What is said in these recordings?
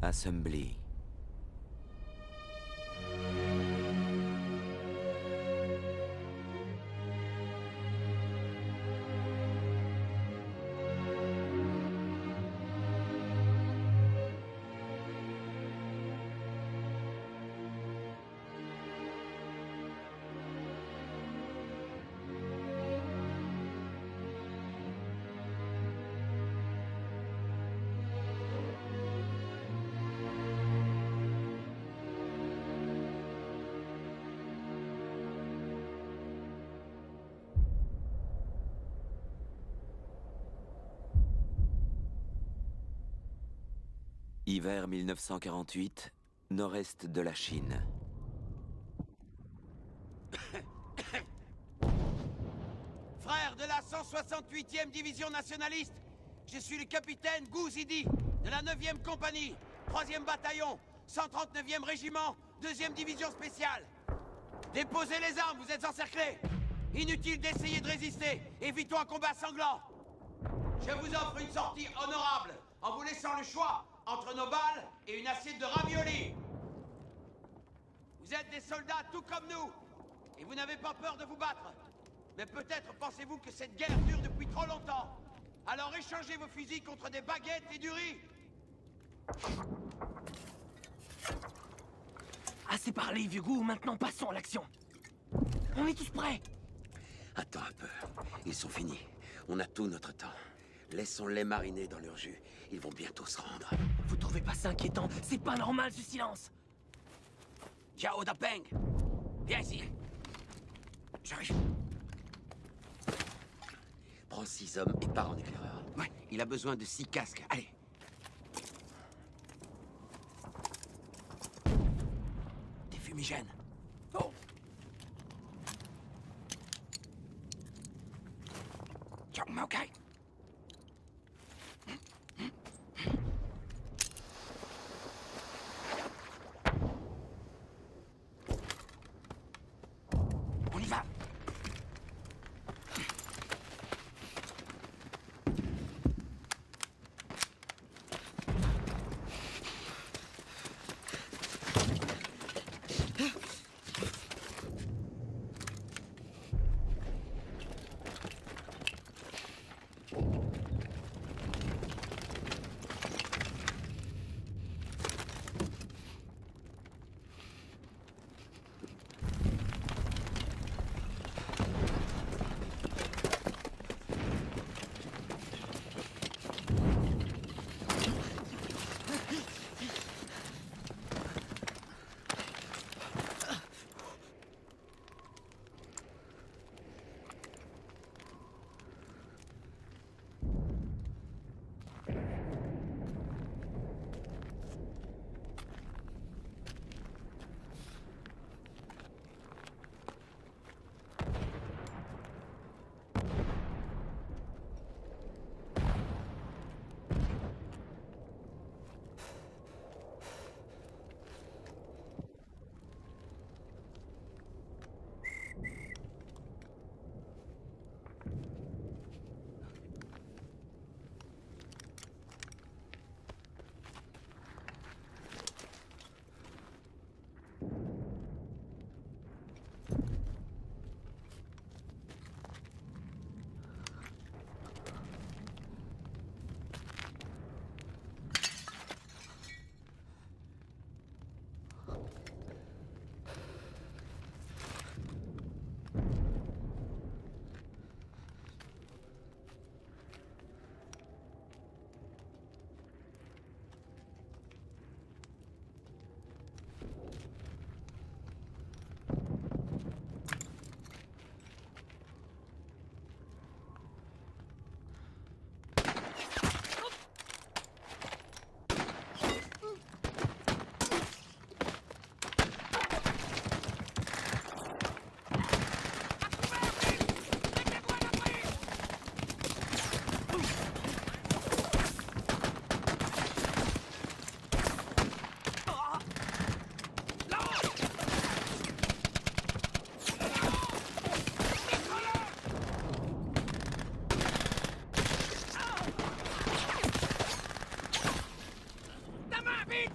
Assembly. Hiver 1948, nord-est de la Chine. Frère de la 168e division nationaliste, je suis le capitaine Gu Zidi, de la 9e compagnie, 3e bataillon, 139e régiment, 2e division spéciale. Déposez les armes, vous êtes encerclés. Inutile d'essayer de résister, évitons un combat sanglant. Je vous offre une sortie honorable, en vous laissant le choix entre nos balles et une assiette de raviolis. Vous êtes des soldats tout comme nous, et vous n'avez pas peur de vous battre. Mais peut-être pensez-vous que cette guerre dure depuis trop longtemps. Alors échangez vos fusils contre des baguettes et du riz. Assez parlé, vieux goût, maintenant passons à l'action. On est tous prêts. Attends un peu, ils sont finis. On a tout notre temps. Laissons-les mariner dans leur jus. Ils vont bientôt se rendre. Vous trouvez pas ça inquiétant? C'est pas normal ce silence. Ciao Dapeng. Viens ici. J'arrive. Prends 6 hommes et pars en éclaireur. Ouais, il a besoin de 6 casques. Allez. Des fumigènes. Oh. Ciao, ok. On y va. vite!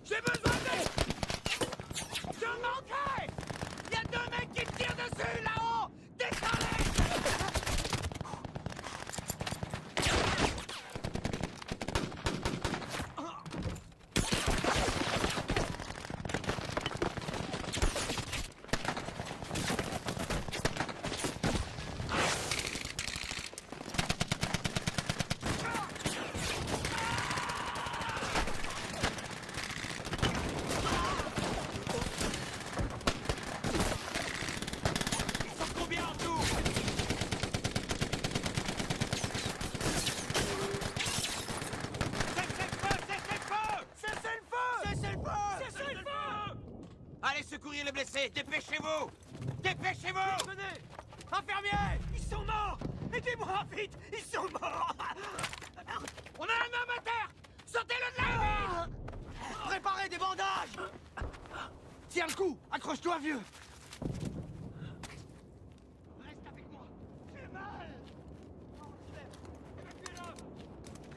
J'ai besoin d'aide! Je manquais! Il y a 2 mecs qui me tirent dessus, là-haut! Descendez! Allez secourir les blessés, dépêchez-vous! Dépêchez-vous! Venez! Infirmier! Ils sont morts! Aidez-moi, vite! Ils sont morts! On a un homme à terre! Sortez-le de là, vite! Préparez des bandages! Tiens le coup! Accroche-toi, vieux! Reste avec moi! J'ai mal!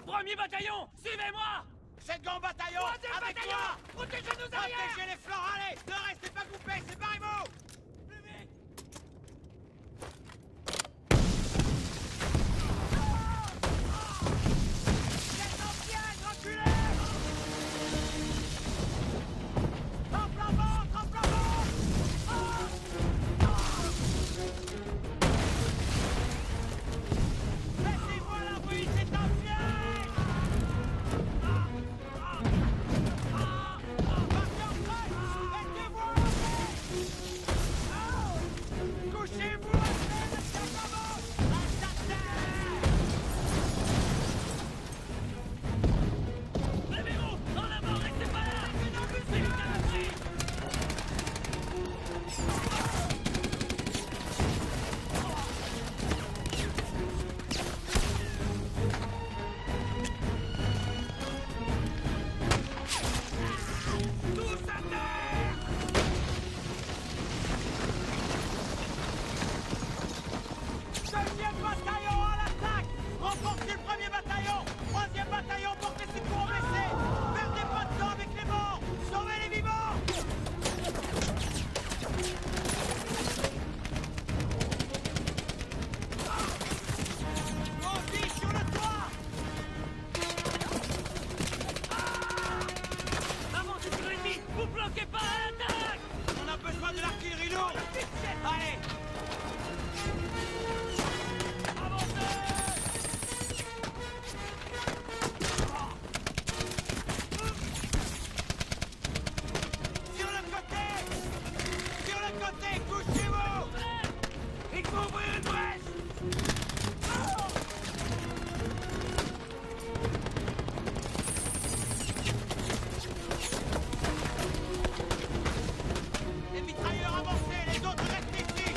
Premier bataillon! Suivez-moi! Second bataillon! Troisième Avec bataillon! moi! Protégez-nous arrière! Protégez les flancs, allez! Ne restez pas coupés, séparez-vous! Plus vite! Tête en piège, reculez! En plein ventre, en plein ventre! Laissez-moi la rue, c'est un piège! Partez en prêt! Mettez-vous! Couchez-vous à terre, monsieur Cabo! Reste à terre! Levez-vous! En avant, restez pas là! C'est une cavalerie! Tous à terre! Deuxième bataillon à l'attaque! Renforcez le premier bataillon! Troisième bataillon, portez secours aux blessés! Perdez pas de temps avec les morts! Sauvez les vivants! Montez sur le toit! Avancez sur l'ennemi! Vous bloquez pas à l'attaque! On a besoin de l'artillerie lourde! Allez! Sur le côté! Sur le côté, couchez-vous! Il faut ouvrir une brèche! Les mitrailleurs avancés, les autres restent ici!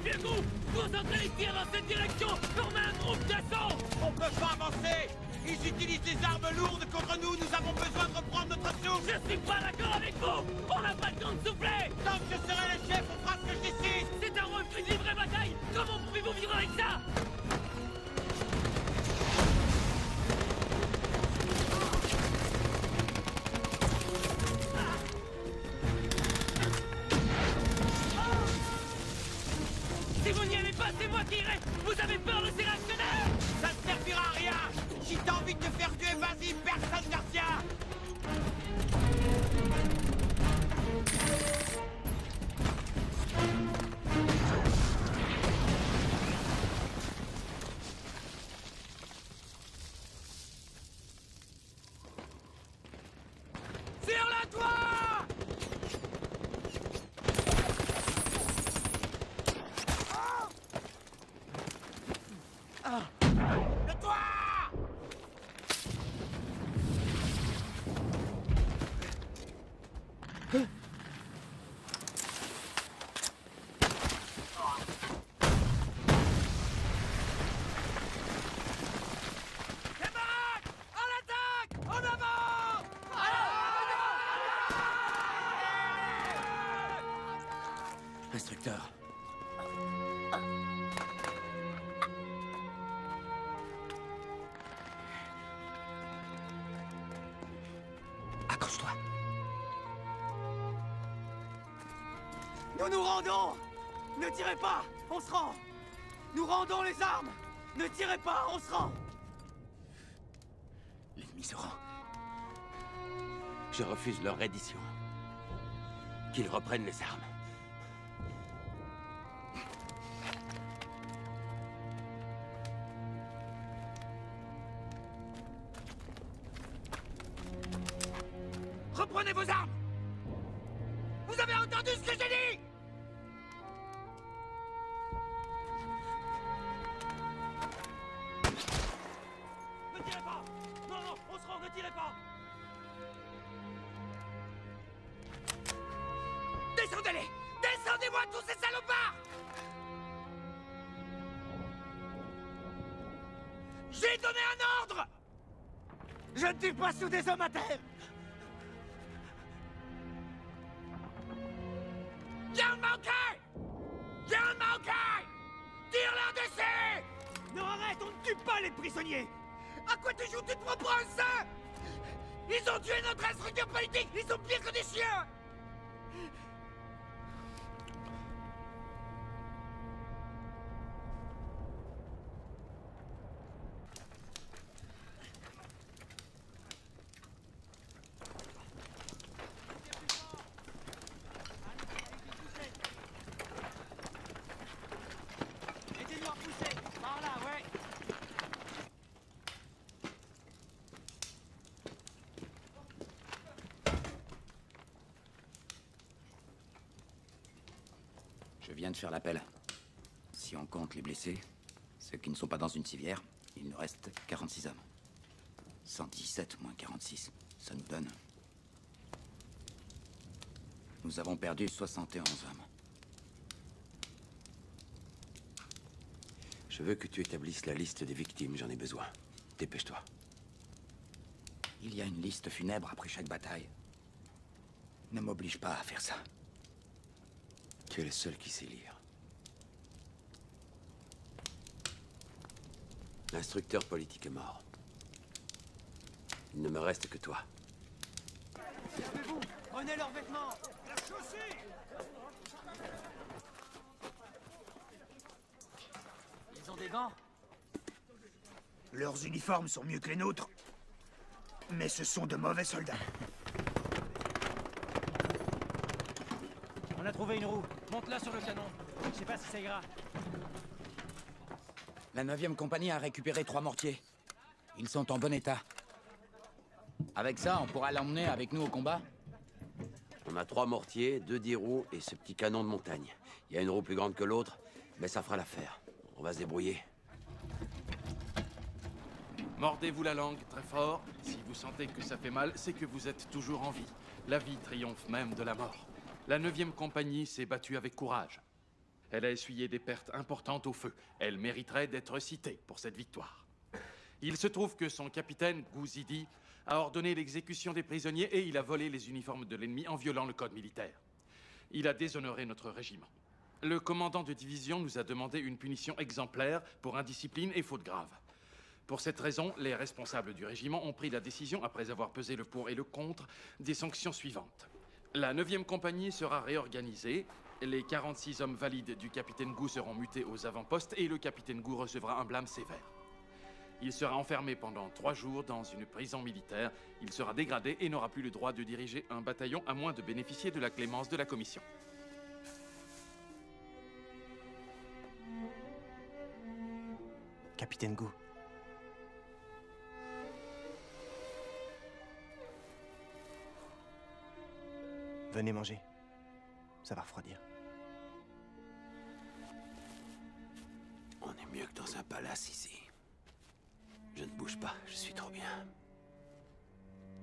Vieux coup! Concentrez les tirs dans cette direction! Formez un groupe d'assaut! On peut pas avancer! Ils utilisent des armes lourdes contre nous, nous avons besoin de reprendre notre souffle! Je suis pas d'accord avec vous! On n'a pas le temps de souffler! Tant que je serai le chef, on fera ce que je décide! C'est un refus de livrer bataille! Comment pouvez-vous vivre avec ça? Si vous n'y allez pas, c'est moi qui irai! Vous avez peur de ces réactionnaires? Ça ne servira à rien! Si t'as envie de te faire tuer, vas-y, personne ne retient! Sur la toit! Le toi! Camarades! À l'attaque! En avant! Instructeur. Accroche-toi. Nous nous rendons! Ne tirez pas! On se rend! Nous rendons les armes! Ne tirez pas! On se rend! L'ennemi se rend. Je refuse leur reddition. Qu'ils reprennent les armes. Reprenez vos armes! Vous avez entendu ce que j'ai dit? Ne tirez pas! Non, non, on se rend, ne tirez pas! Descendez-les! Descendez-moi tous ces salopards! J'ai donné un ordre! Je ne tire pas sous des hommes à terre! Y'a un manqué! Y'a un manqué! Tire-leur dessus! Non, arrête, on ne tue pas les prisonniers! À quoi tu joues? Tu te proposes ça? Ils ont tué notre instructeur politique! Ils sont pires que des chiens! Aidez-nous à pousser! Par là, ouais! Je viens de faire l'appel. Si on compte les blessés, ceux qui ne sont pas dans une civière, il nous reste 46 hommes. 117 moins 46, ça nous donne... Nous avons perdu 71 hommes. Je veux que tu établisses la liste des victimes, j'en ai besoin. Dépêche-toi. Il y a une liste funèbre après chaque bataille. Ne m'oblige pas à faire ça. Tu es le seul qui sait lire. L'instructeur politique est mort. Il ne me reste que toi. Servez-vous! Prenez leurs vêtements! La chaussée! Ils ont des gants? Leurs uniformes sont mieux que les nôtres, mais ce sont de mauvais soldats. On a trouvé une roue. Monte-la sur le canon. Je sais pas si c'est grave. La 9e compagnie a récupéré 3 mortiers. Ils sont en bon état. Avec ça, on pourra l'emmener avec nous au combat? On a 3 mortiers, 2 10 roues et ce petit canon de montagne. Il y a une roue plus grande que l'autre, mais ça fera l'affaire. On va se débrouiller. Mordez-vous la langue très fort. Si vous sentez que ça fait mal, c'est que vous êtes toujours en vie. La vie triomphe même de la mort. La 9e compagnie s'est battue avec courage. Elle a essuyé des pertes importantes au feu. Elle mériterait d'être citée pour cette victoire. Il se trouve que son capitaine, Gouzidi, a ordonné l'exécution des prisonniers et il a volé les uniformes de l'ennemi en violant le code militaire. Il a déshonoré notre régiment. Le commandant de division nous a demandé une punition exemplaire pour indiscipline et faute grave. Pour cette raison, les responsables du régiment ont pris la décision, après avoir pesé le pour et le contre, des sanctions suivantes. La 9e compagnie sera réorganisée, les 46 hommes valides du capitaine Gou seront mutés aux avant-postes et le capitaine Gou recevra un blâme sévère. Il sera enfermé pendant 3 jours dans une prison militaire. Il sera dégradé et n'aura plus le droit de diriger un bataillon à moins de bénéficier de la clémence de la commission. Capitaine Gou. Venez manger. Ça va refroidir. On est mieux que dans un palace ici. pas, je suis trop bien.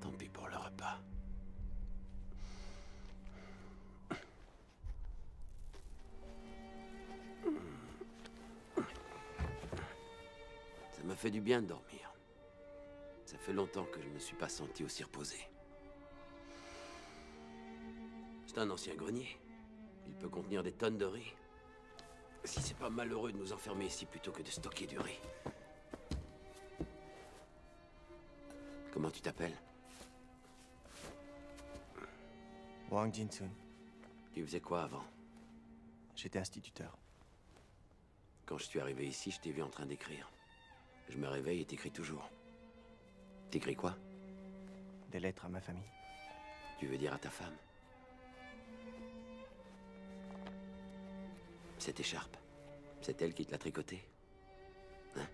Tant pis pour le repas. Ça m'a fait du bien de dormir. Ça fait longtemps que je me suis pas senti aussi reposé. C'est un ancien grenier. Il peut contenir des tonnes de riz. Si c'est pas malheureux de nous enfermer ici plutôt que de stocker du riz. Comment tu t'appelles? Wang Jinsun. Tu faisais quoi avant? J'étais instituteur. Quand je suis arrivé ici, je t'ai vu en train d'écrire. Je me réveille et t'écris toujours. T'écris quoi? Des lettres à ma famille. Tu veux dire à ta femme? Cette écharpe, c'est elle qui te l'a tricotée? Hein?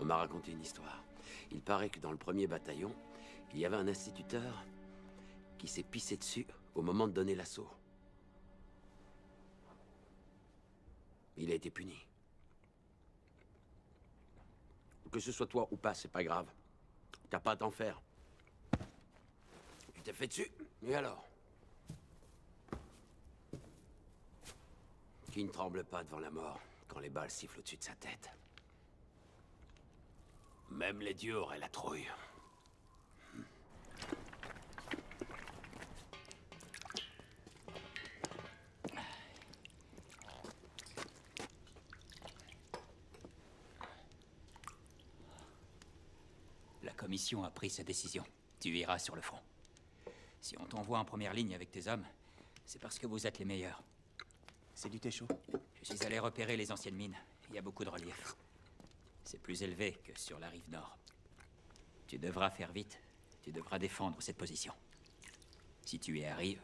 On m'a raconté une histoire. Il paraît que dans le premier bataillon, il y avait un instituteur qui s'est pissé dessus au moment de donner l'assaut. Il a été puni. Que ce soit toi ou pas, c'est pas grave. T'as pas à t'en faire. Tu t'es fait dessus, et alors? Qui ne tremble pas devant la mort quand les balles sifflent au-dessus de sa tête? Même les dieux auraient la trouille. La commission a pris sa décision. Tu iras sur le front. Si on t'envoie en première ligne avec tes hommes, c'est parce que vous êtes les meilleurs. C'est du thé chaud. Je suis allé repérer les anciennes mines. Il y a beaucoup de relief. C'est plus élevé que sur la rive nord. Tu devras faire vite. Tu devras défendre cette position. Si tu y arrives...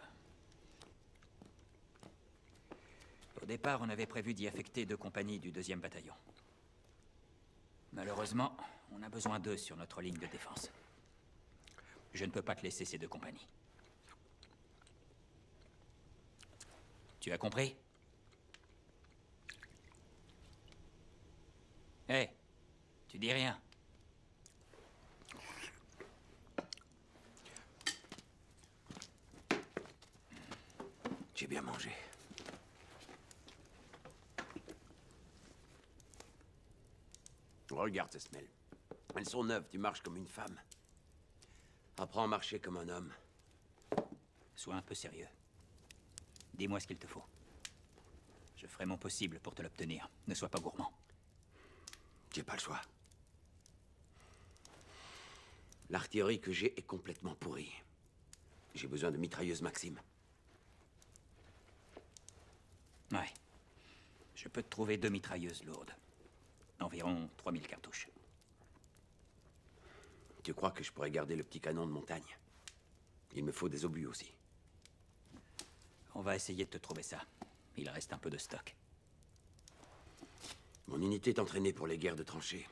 Au départ, on avait prévu d'y affecter 2 compagnies du 2e bataillon. Malheureusement, on a besoin d'eux sur notre ligne de défense. Je ne peux pas te laisser ces 2 compagnies. Tu as compris? Hé, tu dis rien. J'ai bien mangé. Regarde ces semelles. Elles sont neuves, tu marches comme une femme. Apprends à marcher comme un homme. Sois un peu sérieux. Dis-moi ce qu'il te faut. Je ferai mon possible pour te l'obtenir. Ne sois pas gourmand. J'ai pas le choix. L'artillerie que j'ai est complètement pourrie. J'ai besoin de mitrailleuses Maxim. Ouais. Je peux te trouver 2 mitrailleuses lourdes. Environ 3000 cartouches. Tu crois que je pourrais garder le petit canon de montagne? Il me faut des obus aussi. On va essayer de te trouver ça. Il reste un peu de stock. Mon unité est entraînée pour les guerres de tranchées.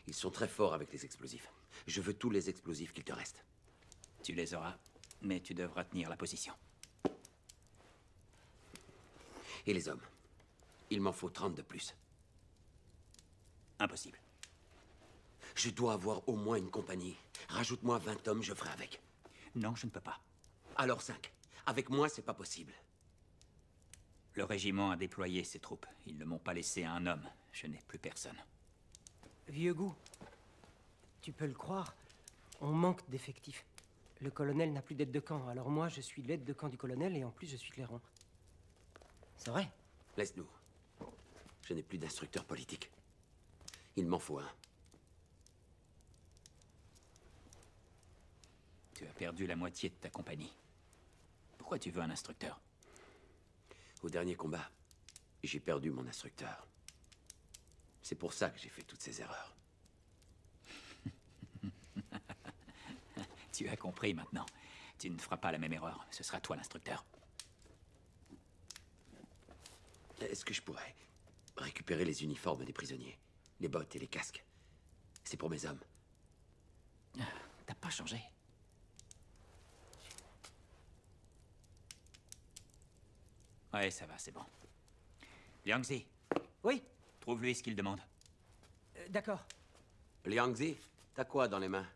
Ils sont très forts avec les explosifs. Je veux tous les explosifs qu'il te reste. Tu les auras, mais tu devras tenir la position. Et les hommes? Il m'en faut 30 de plus. Impossible. Je dois avoir au moins une compagnie. Rajoute-moi 20 hommes, je ferai avec. Non, je ne peux pas. Alors 5. Avec moi, c'est pas possible. Le régiment a déployé ses troupes. Ils ne m'ont pas laissé un homme. Je n'ai plus personne. Vieux goût, tu peux le croire, on manque d'effectifs. Le colonel n'a plus d'aide de camp, alors moi je suis l'aide de camp du colonel et en plus je suis clairon. C'est vrai. Laisse-nous. Je n'ai plus d'instructeur politique. Il m'en faut un. Tu as perdu la moitié de ta compagnie. Pourquoi tu veux un instructeur? Au dernier combat, j'ai perdu mon instructeur. C'est pour ça que j'ai fait toutes ces erreurs. Tu as compris maintenant. Tu ne feras pas la même erreur. Ce sera toi l'instructeur. Est-ce que je pourrais récupérer les uniformes des prisonniers? Les bottes et les casques? C'est pour mes hommes. T'as pas changé. Ouais, ça va, c'est bon. Liangzi, Oui, Trouve-lui ce qu'il demande. D'accord. Liang Zi, t'as quoi dans les mains?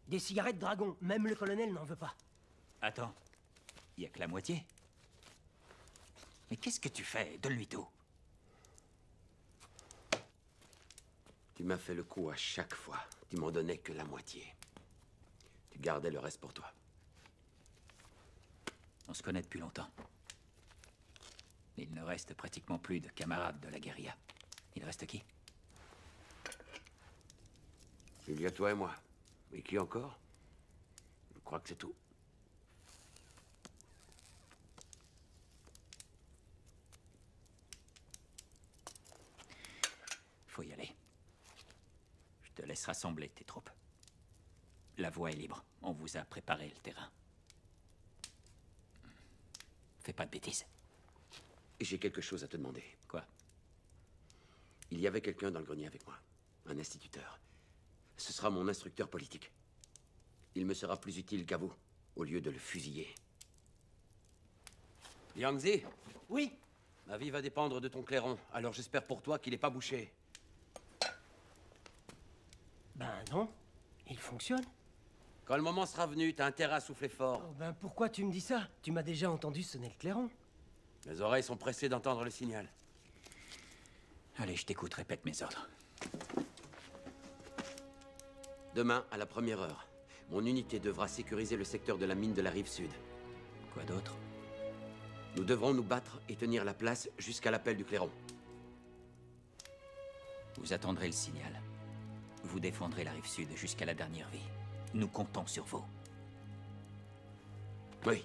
Des cigarettes dragon. Même le colonel n'en veut pas. Attends. Il y a que la moitié. Mais qu'est-ce que tu fais? Donne-lui tout. Tu m'as fait le coup à chaque fois. Tu m'en donnais que la moitié. Tu gardais le reste pour toi. On se connaît depuis longtemps. Il ne reste pratiquement plus de camarades de la guérilla. Il reste qui? Il y a toi et moi. Et qui encore? Je crois que c'est tout. Faut y aller. Je te laisse rassembler tes troupes. La voie est libre. On vous a préparé le terrain. Fais pas de bêtises. Et j'ai quelque chose à te demander. Quoi? Il y avait quelqu'un dans le grenier avec moi. Un instituteur. Ce sera mon instructeur politique. Il me sera plus utile qu'à vous, au lieu de le fusiller. Liang Zi? Oui. Ma vie va dépendre de ton clairon, alors j'espère pour toi qu'il n'est pas bouché. Ben non. Il fonctionne. Quand le moment sera venu, t'as intérêt à souffler fort. Oh, ben pourquoi tu me dis ça? Tu m'as déjà entendu sonner le clairon. Mes oreilles sont pressées d'entendre le signal. Allez, je t'écoute, répète mes ordres. Demain, à la 1e heure, mon unité devra sécuriser le secteur de la mine de la rive sud. Quoi d'autre? Nous devrons nous battre et tenir la place jusqu'à l'appel du clairon. Vous attendrez le signal. Vous défendrez la rive sud jusqu'à la dernière vie. Nous comptons sur vous. Oui.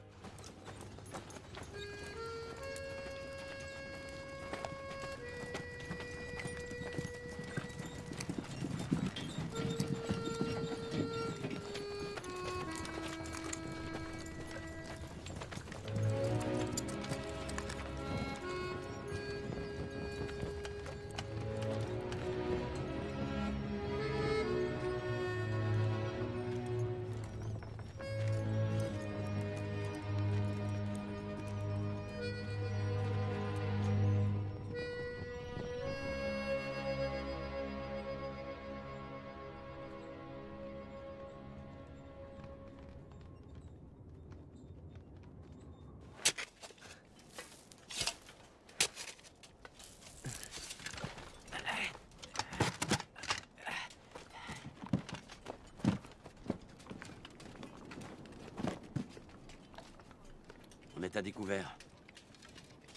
On est à découvert.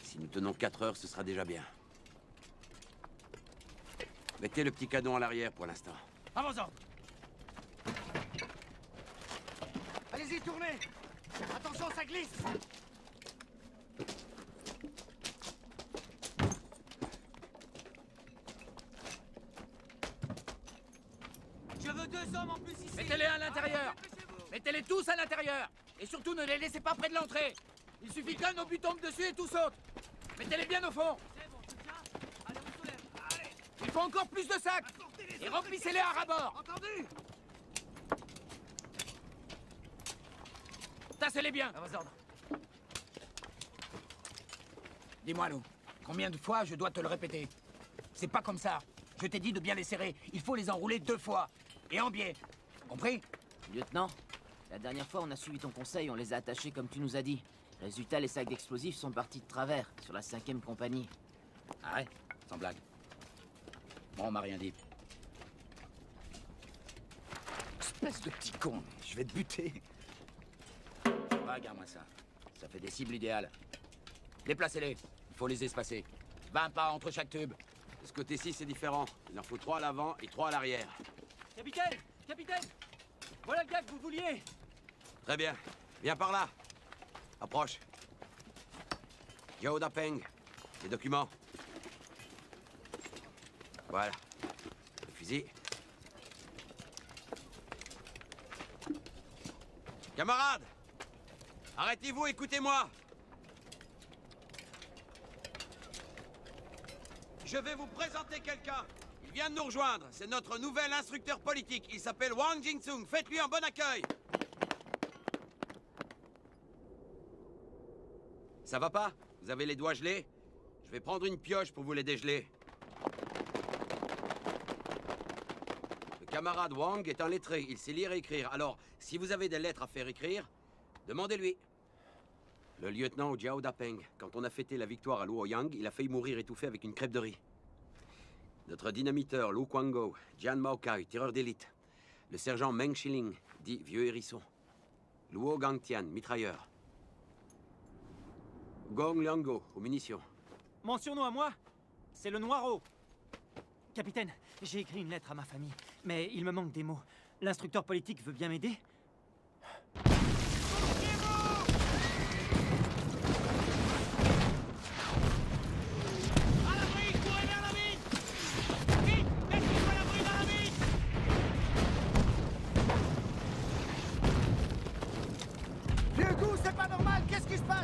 Si nous tenons 4 heures, ce sera déjà bien. Mettez le petit canon à l'arrière pour l'instant. À vos ordres. Allez-y, tournez. Attention, ça glisse. Je veux 2 hommes en plus ici. Mettez-les à l'intérieur. Mettez-les tous à l'intérieur. Et surtout, ne les laissez pas près de l'entrée. Il suffit qu'un obus tombe dessus et tout saute. Mettez-les bien au fond. Il faut encore plus de sacs. Et remplissez-les à ras-bord. Entendu? Tassez-les bien. À vos ordres. Dis-moi, Lou, combien de fois je dois te le répéter? C'est pas comme ça. Je t'ai dit de bien les serrer. Il faut les enrouler 2 fois. Et en biais. Compris? Lieutenant, la dernière fois, on a suivi ton conseil, on les a attachés comme tu nous as dit. Résultat, les sacs d'explosifs sont partis de travers, sur la 5e compagnie. Ah ouais? Sans blague. Bon, on m'a rien dit. Espèce de petit con, je vais te buter. Va, garde-moi ça. Ça fait des cibles idéales. Déplacez-les. Il faut les espacer. 20 pas entre chaque tube. De ce côté-ci, c'est différent. Il en faut 3 à l'avant et 3 à l'arrière. Capitaine! Capitaine! Voilà le gars que vous vouliez! Très bien. Viens par là. Approche. Yao Dapeng. Les documents. Voilà. Le fusil. Camarades! Arrêtez-vous, écoutez-moi! Je vais vous présenter quelqu'un. Il vient de nous rejoindre. C'est notre nouvel instructeur politique. Il s'appelle Wang Jinsung. Faites-lui un bon accueil. Ça va pas? Vous avez les doigts gelés? Je Je vais prendre une pioche pour vous les dégeler. Le camarade Wang est un lettré, il sait lire et écrire. Alors, si vous avez des lettres à faire écrire, demandez-lui. Le lieutenant Jiao Dapeng, quand on a fêté la victoire à Luoyang, il a failli mourir étouffé avec une crêpe de riz. Notre dynamiteur Lu Quango, Jian Maokai, tireur d'élite. Le sergent Meng Shiling, dit vieux hérisson. Luo Gangtian, mitrailleur. Gong Liango, aux munitions. Mon surnom à moi, c'est le Noiro. Capitaine, j'ai écrit une lettre à ma famille, mais il me manque des mots. L'instructeur politique veut bien m'aider?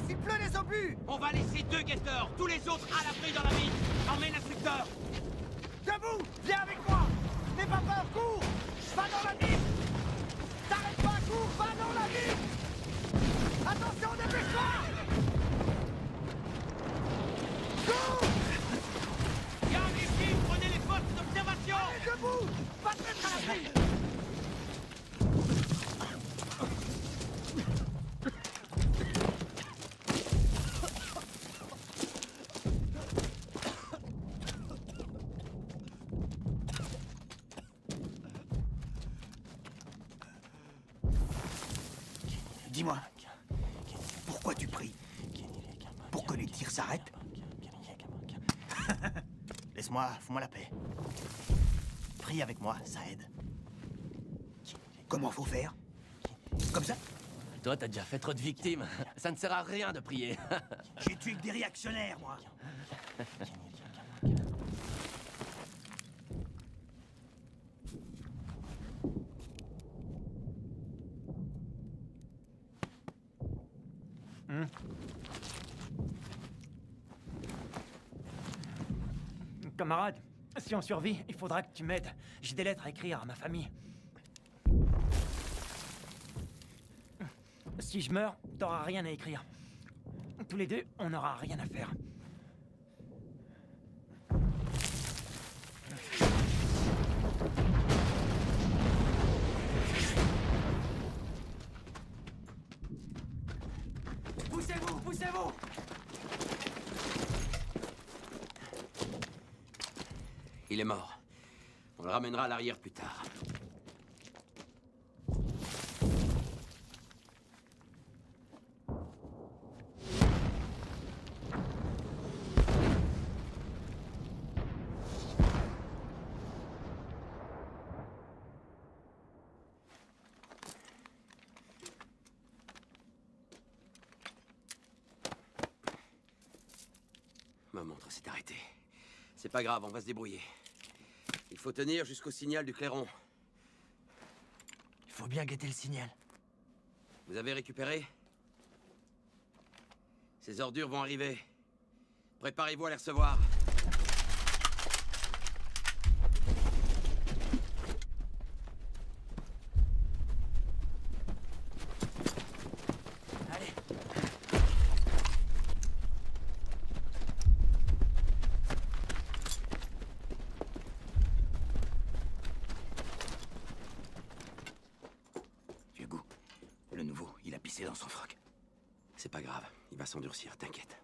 Il pleut les obus! On va laisser 2 guetteurs, tous les autres à l'abri dans la mine. Emmène l'instructeur. Debout! Viens avec moi! N'aie pas peur, cours! Va dans la mine! T'arrêtes pas, cours! Va dans la mine! Attention, dépêche-toi! Cours! Yang et Kim, prenez les postes d'observation. Allez, debout! Va te mettre à l'abri! Dis-moi, pourquoi tu pries? Pour que les tirs s'arrêtent? Laisse-moi, fous-moi la paix. Prie avec moi, ça aide. Comment faut faire? Comme ça? Toi, t'as déjà fait trop de victimes. Ça ne sert à rien de prier. J'ai tué que des réactionnaires, moi. Camarade, si on survit, il faudra que tu m'aides. J'ai des lettres à écrire à ma famille. Si je meurs, t'auras rien à écrire. Tous les deux, on n'aura rien à faire. Poussez-vous, poussez-vous! Il est mort. On le ramènera à l'arrière plus tard. Ma montre s'est arrêtée. C'est pas grave, on va se débrouiller. Il faut tenir jusqu'au signal du clairon. Il faut bien guetter le signal. Vous avez récupéré? Ces ordures vont arriver. Préparez-vous à les recevoir. Allez. Vieux goût. Le nouveau, il a pissé dans son froc. C'est pas grave, il va s'endurcir, t'inquiète.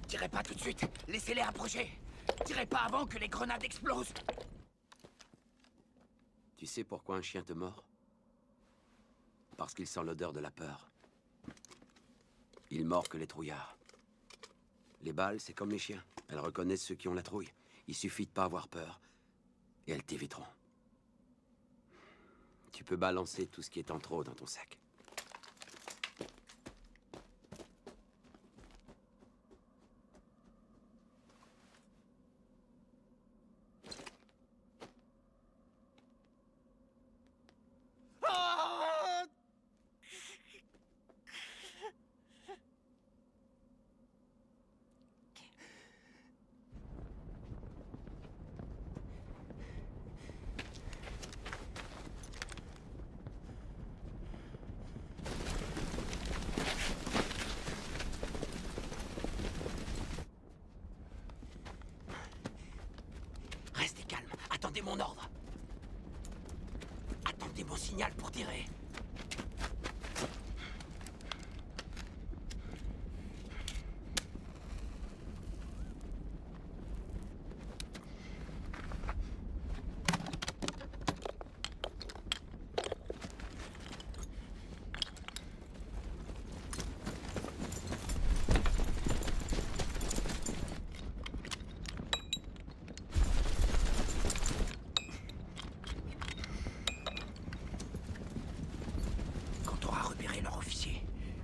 Tirez pas tout de suite. Laissez-les approcher. Tirez pas avant que les grenades explosent. Tu sais pourquoi un chien te mord? Parce qu'il sent l'odeur de la peur. Il mord que les trouillards. Les balles, c'est comme les chiens. Elles reconnaissent ceux qui ont la trouille. Il suffit de pas avoir peur. Et elles t'éviteront. Tu peux balancer tout ce qui est en trop dans ton sac. mon ordre. Attendez mon signal pour tirer.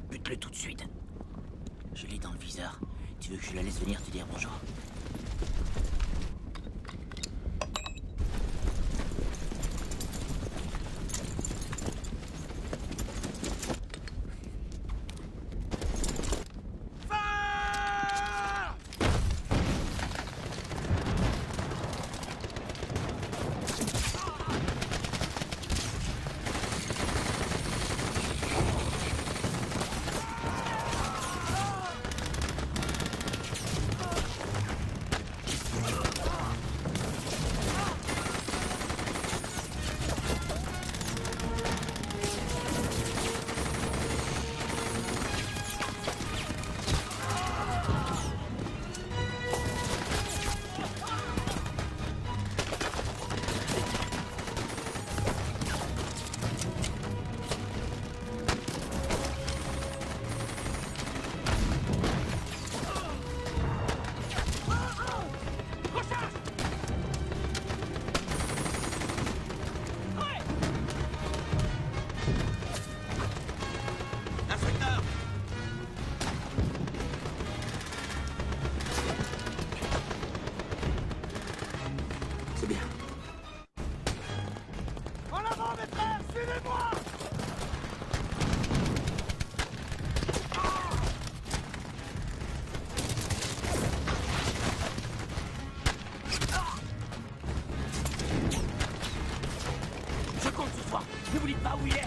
Bute-le tout de suite. Je lis dans le viseur. Tu veux que je la laisse venir te dire bonjour? N'oublie pas où il est.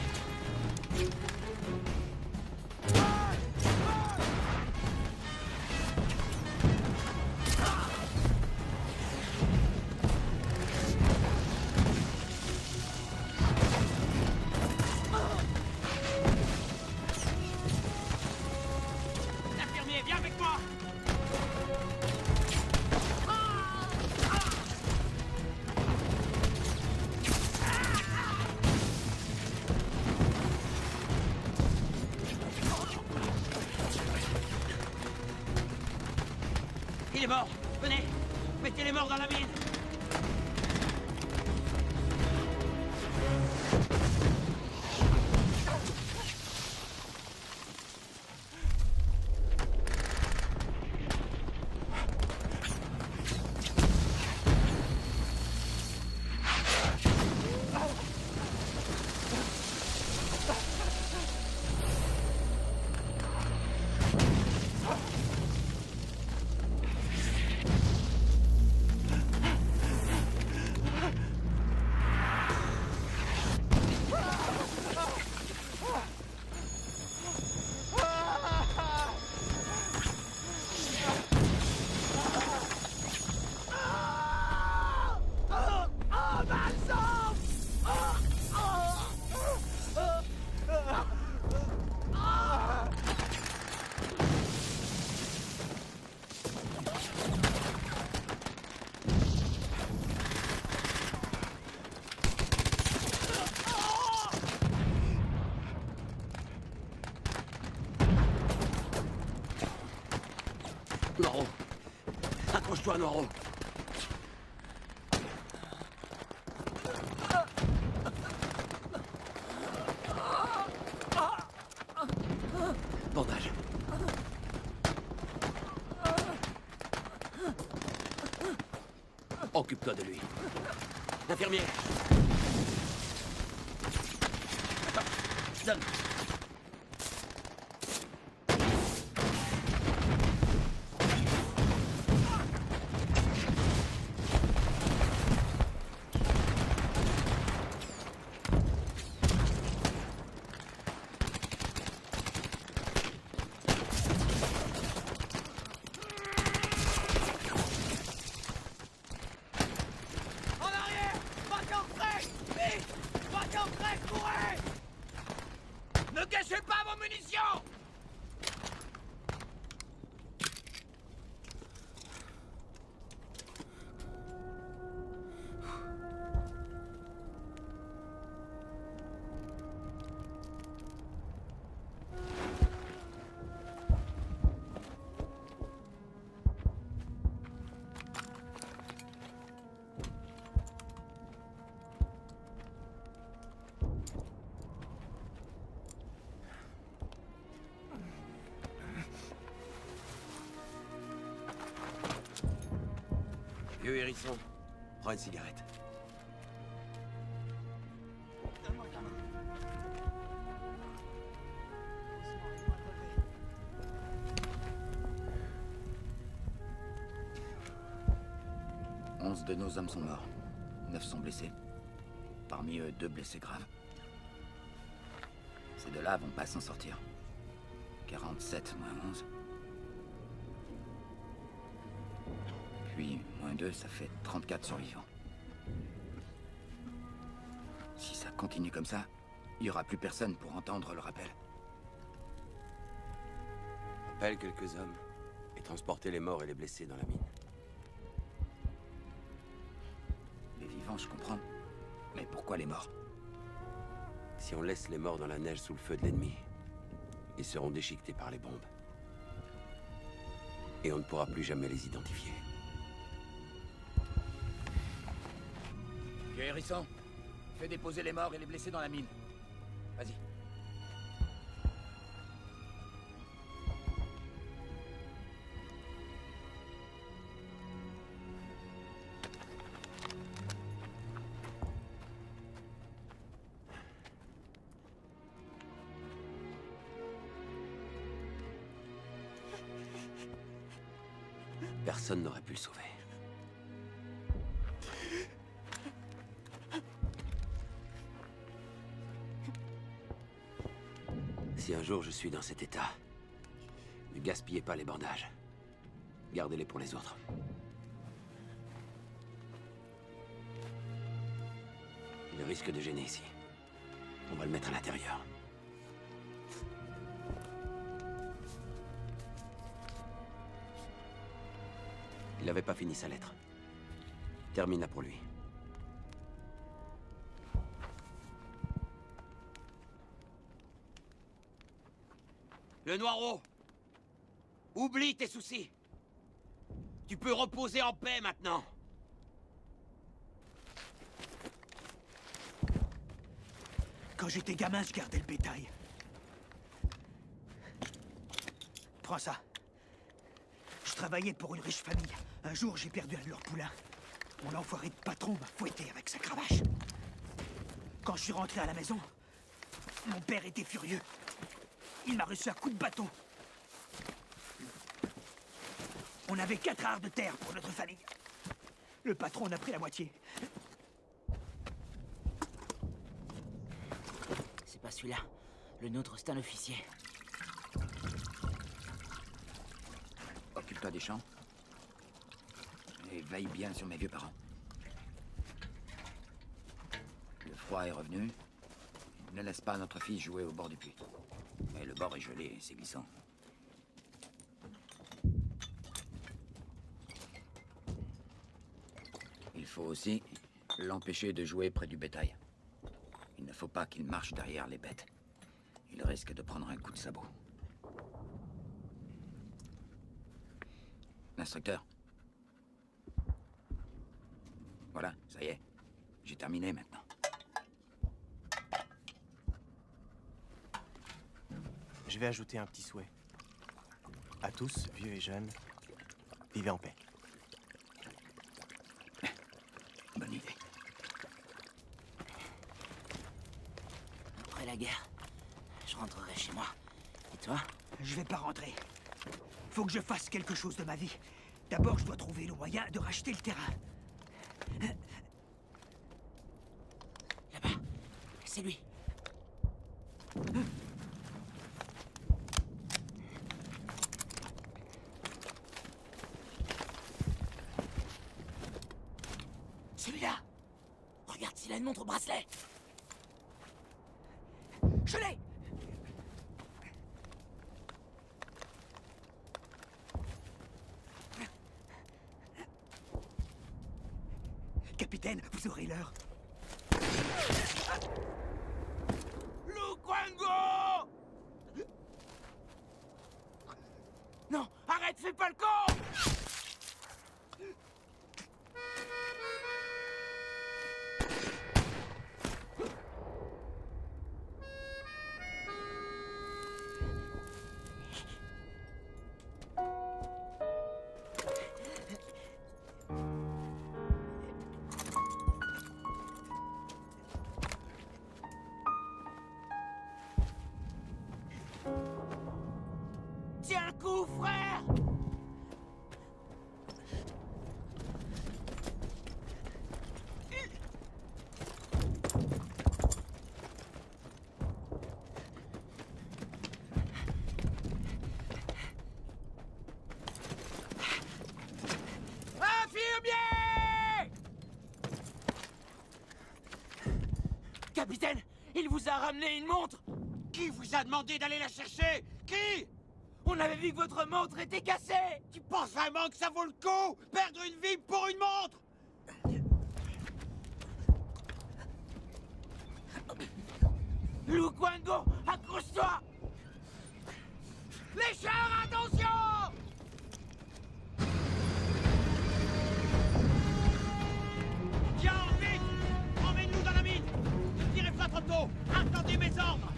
L'infirmier, viens avec moi. Il est mort. Venez, mettez les morts dans la mine. Noiro. Accroche-toi, Noiro. Bandage. Occupe-toi de lui. Infirmier. Donne. Vieux hérisson, prends une cigarette. Donne-moi ta main. 11 de nos hommes sont morts. 9 sont blessés. Parmi eux, 2 blessés graves. Ces deux-là vont pas s'en sortir. 47 moins 11. Puis, moins 2, ça fait 34 survivants. Si ça continue comme ça, il n'y aura plus personne pour entendre le rappel. Appelle quelques hommes et transportez les morts et les blessés dans la mine. Les vivants, je comprends. Mais pourquoi les morts? Si on laisse les morts dans la neige sous le feu de l'ennemi, ils seront déchiquetés par les bombes. Et on ne pourra plus jamais les identifier. Vieux hérisson, fais déposer les morts et les blessés dans la mine. Vas-y. Personne n'aurait pu le sauver. Si un jour je suis dans cet état, ne gaspillez pas les bandages. Gardez-les pour les autres. Il risque de gêner ici. On va le mettre à l'intérieur. Il n'avait pas fini sa lettre. Termine-la pour lui. Le Noirot, oublie tes soucis. Tu peux reposer en paix maintenant. Quand j'étais gamin, je gardais le bétail. Prends ça. Je travaillais pour une riche famille. Un jour, j'ai perdu un de leurs poulains. Mon enfoiré de patron m'a fouetté avec sa cravache. Quand je suis rentré à la maison, mon père était furieux. Il m'a reçu un coup de bâton. On avait 4 arts de terre pour notre famille. Le patron en a pris la moitié. C'est pas celui-là. Le nôtre, c'est un officier. Occupe-toi des champs. Et veille bien sur mes vieux parents. Le froid est revenu. Ne laisse pas notre fille jouer au bord du puits. Mais le bord est gelé et c'est glissant. Il faut aussi l'empêcher de jouer près du bétail. Il ne faut pas qu'il marche derrière les bêtes. Il risque de prendre un coup de sabot. L'instructeur. Voilà, ça y est. J'ai terminé maintenant. Je vais ajouter un petit souhait. À tous, vieux et jeunes, vivez en paix. Bonne idée. Après la guerre, je rentrerai chez moi. Et toi? Je vais pas rentrer. Faut que je fasse quelque chose de ma vie. D'abord, je dois trouver le moyen de racheter le terrain. Là-bas, c'est lui. Celui-là. Regarde s'il a une montre au bracelet. Je l'ai! Capitaine, vous aurez l'heure. Lukwango! Non, arrête, fais pas le con! Capitaine, il vous a ramené une montre! Qui vous a demandé d'aller la chercher? Qui? On avait vu que votre montre était cassée! Tu penses vraiment que ça vaut le coup? Perdre une vie pour une montre? Lu Quango, accroche-toi! Les chars, attention! Tiens, vite! Emmène-nous dans la mine! Ne tirez pas trop tôt! Attendez mes ordres!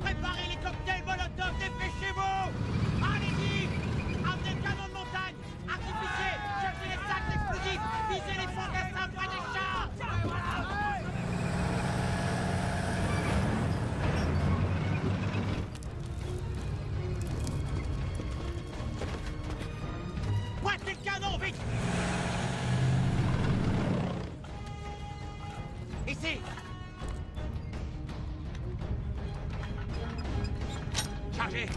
Préparez les cocktails Molotov, dépêchez-vous! Allez-y! Amenez le canon de montagne! Artificier! Cherchez les sacs d'explosifs! Visez les fantassins près des chars! Pointez le canon, vite! Ici! Chargez!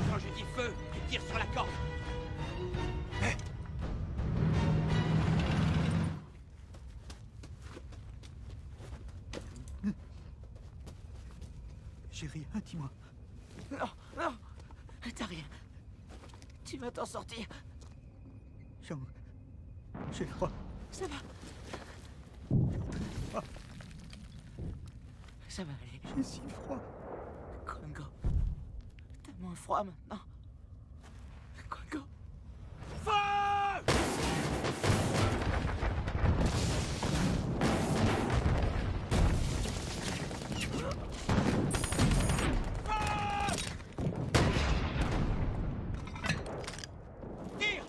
Quand je dis feu, tu tires sur la corde! J'ai rien, dis-moi. Non, non! T'as rien. Tu vas t'en sortir. J'ai froid. Ça va. Ça va aller. J'ai si froid. Quango. T'as moins froid maintenant. Quango. Feu! Tire!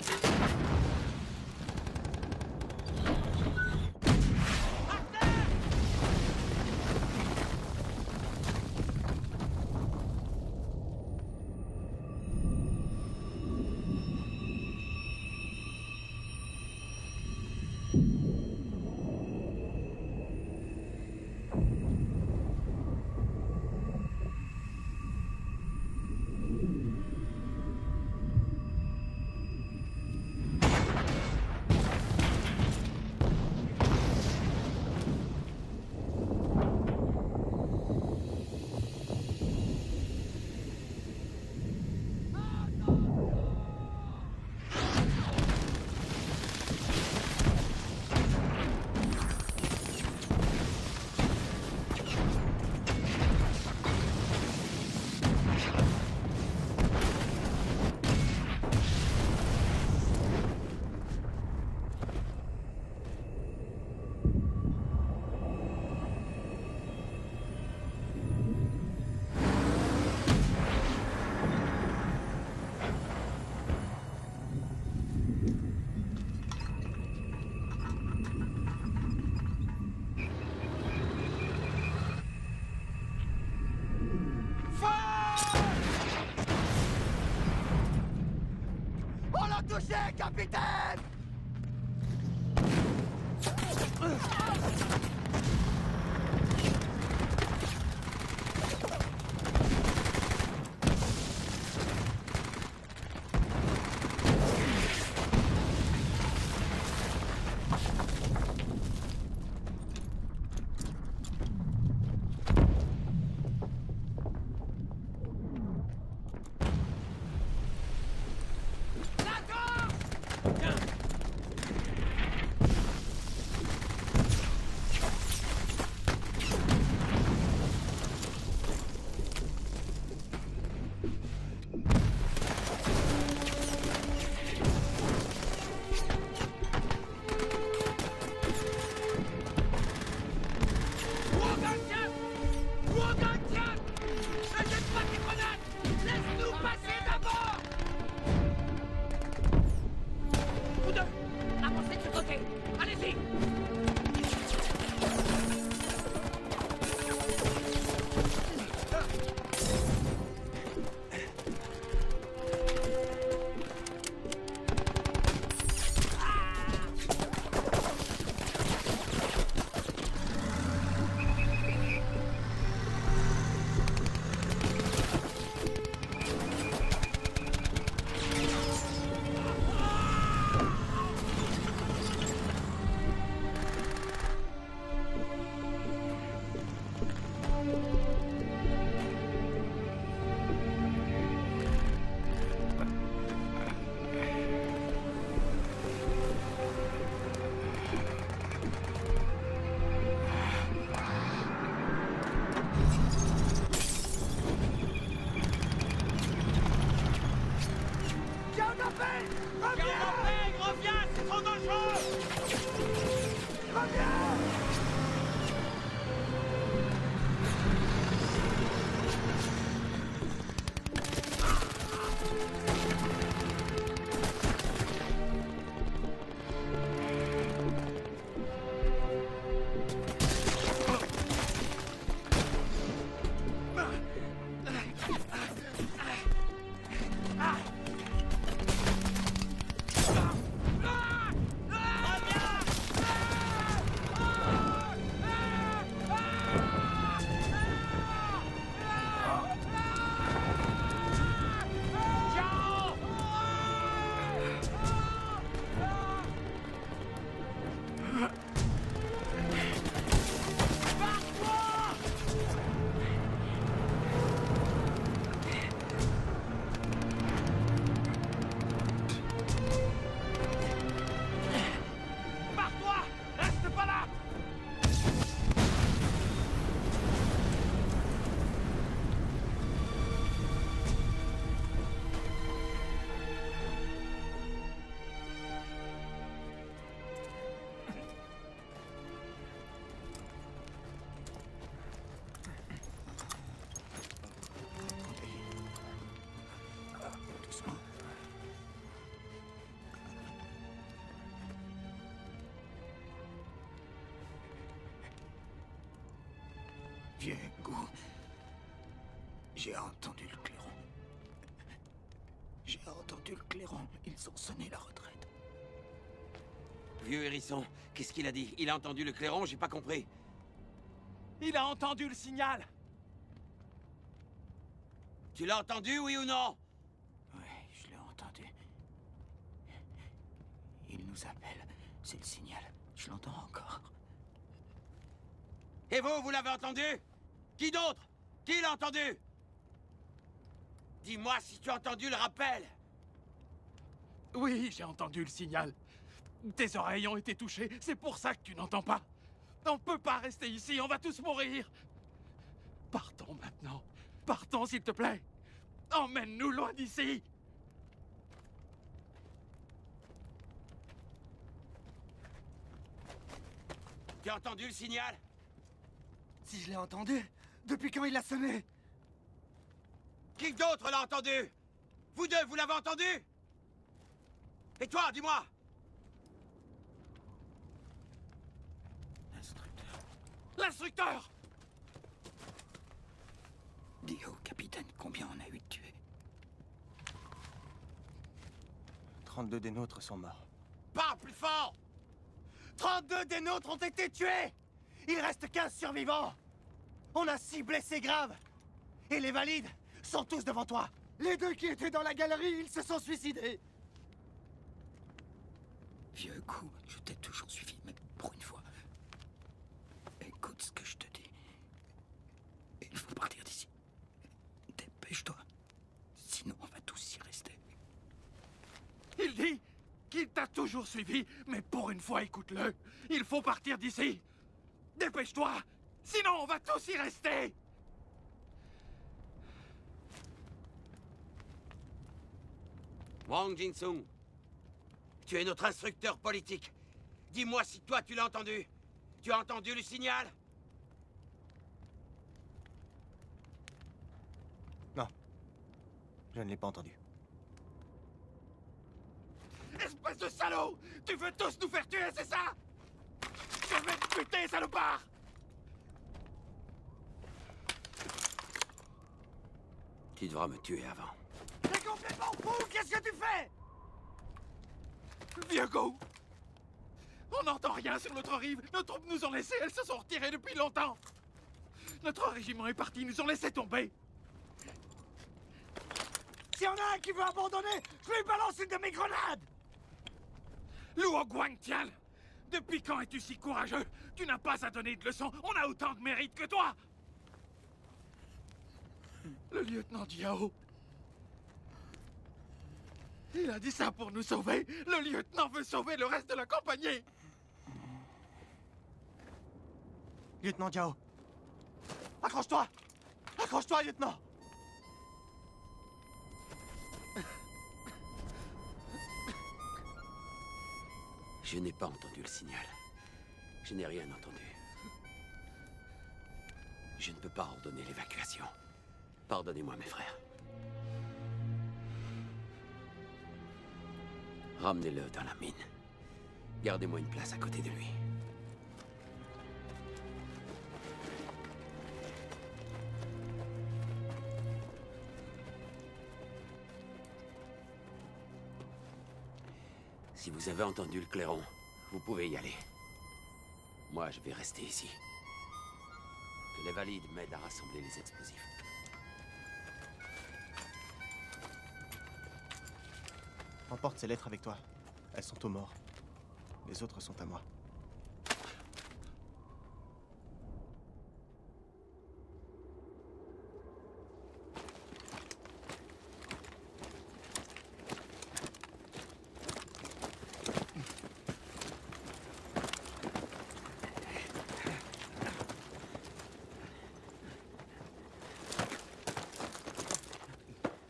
À terre! On l'a touché, capitaine! Reviens, c'est trop dangereux! Vieux goût. J'ai entendu le clairon. J'ai entendu le clairon. Ils ont sonné la retraite. Vieux hérisson, qu'est-ce qu'il a dit? Il a entendu le clairon, j'ai pas compris. Il a entendu le signal. Tu l'as entendu, oui ou non? Oui, je l'ai entendu. Il nous appelle. C'est le signal. Je l'entends encore. Et vous l'avez entendu? Qui d'autre? Qui l'a entendu? Dis-moi si tu as entendu le rappel. Oui, j'ai entendu le signal. Tes oreilles ont été touchées, c'est pour ça que tu n'entends pas. On peut pas rester ici, on va tous mourir. Partons maintenant. Partons, s'il te plaît. Emmène-nous loin d'ici. Tu as entendu le signal? Si je l'ai entendu, depuis quand il a sonné? Qui d'autre l'a entendu? Vous deux, vous l'avez entendu? Et toi, dis-moi? L'instructeur! Dis au capitaine combien on a eu de tués. 32 des nôtres sont morts. Parle plus fort! 32 des nôtres ont été tués! Il reste 15 survivants! On a 6 blessés graves! Et les valides sont tous devant toi! Les 2 qui étaient dans la galerie, ils se sont suicidés! Vieux coup, je t'ai toujours suivi, mais pour une fois. Écoute ce que je te dis. Il faut partir d'ici. Dépêche-toi. Sinon, on va tous y rester. Il dit qu'il t'a toujours suivi, mais pour une fois, écoute-le. Il faut partir d'ici. Dépêche-toi. Sinon, on va tous y rester. Wang Jinsung, tu es notre instructeur politique. Dis-moi si toi tu l'as entendu. Tu as entendu le signal? Non. Je ne l'ai pas entendu. Espèce de salaud! Tu veux tous nous faire tuer, c'est ça? Je vais te buter, salopard! Tu devras me tuer avant. T'es complètement fou! Qu'est-ce que tu fais? Vieux go! On n'entend rien sur notre rive. Nos troupes nous ont laissés. Elles se sont retirées depuis longtemps. Notre régiment est parti. Ils nous ont laissé tomber. S'il y en a un qui veut abandonner, je lui balance une de mes grenades! Luo Guangtian! Depuis quand es-tu si courageux? Tu n'as pas à donner de leçons. On a autant de mérite que toi! Le lieutenant Diao. Il a dit ça pour nous sauver. Le lieutenant veut sauver le reste de la compagnie. Lieutenant Diao. Accroche-toi! Accroche-toi, lieutenant! Je n'ai pas entendu le signal. Je n'ai rien entendu. Je ne peux pas ordonner l'évacuation. Pardonnez-moi, mes frères. Ramenez-le dans la mine. Gardez-moi une place à côté de lui. Si vous avez entendu le clairon, vous pouvez y aller. Moi, je vais rester ici. Que les valides m'aident à rassembler les explosifs. Emporte ces lettres avec toi. Elles sont aux morts. Les autres sont à moi.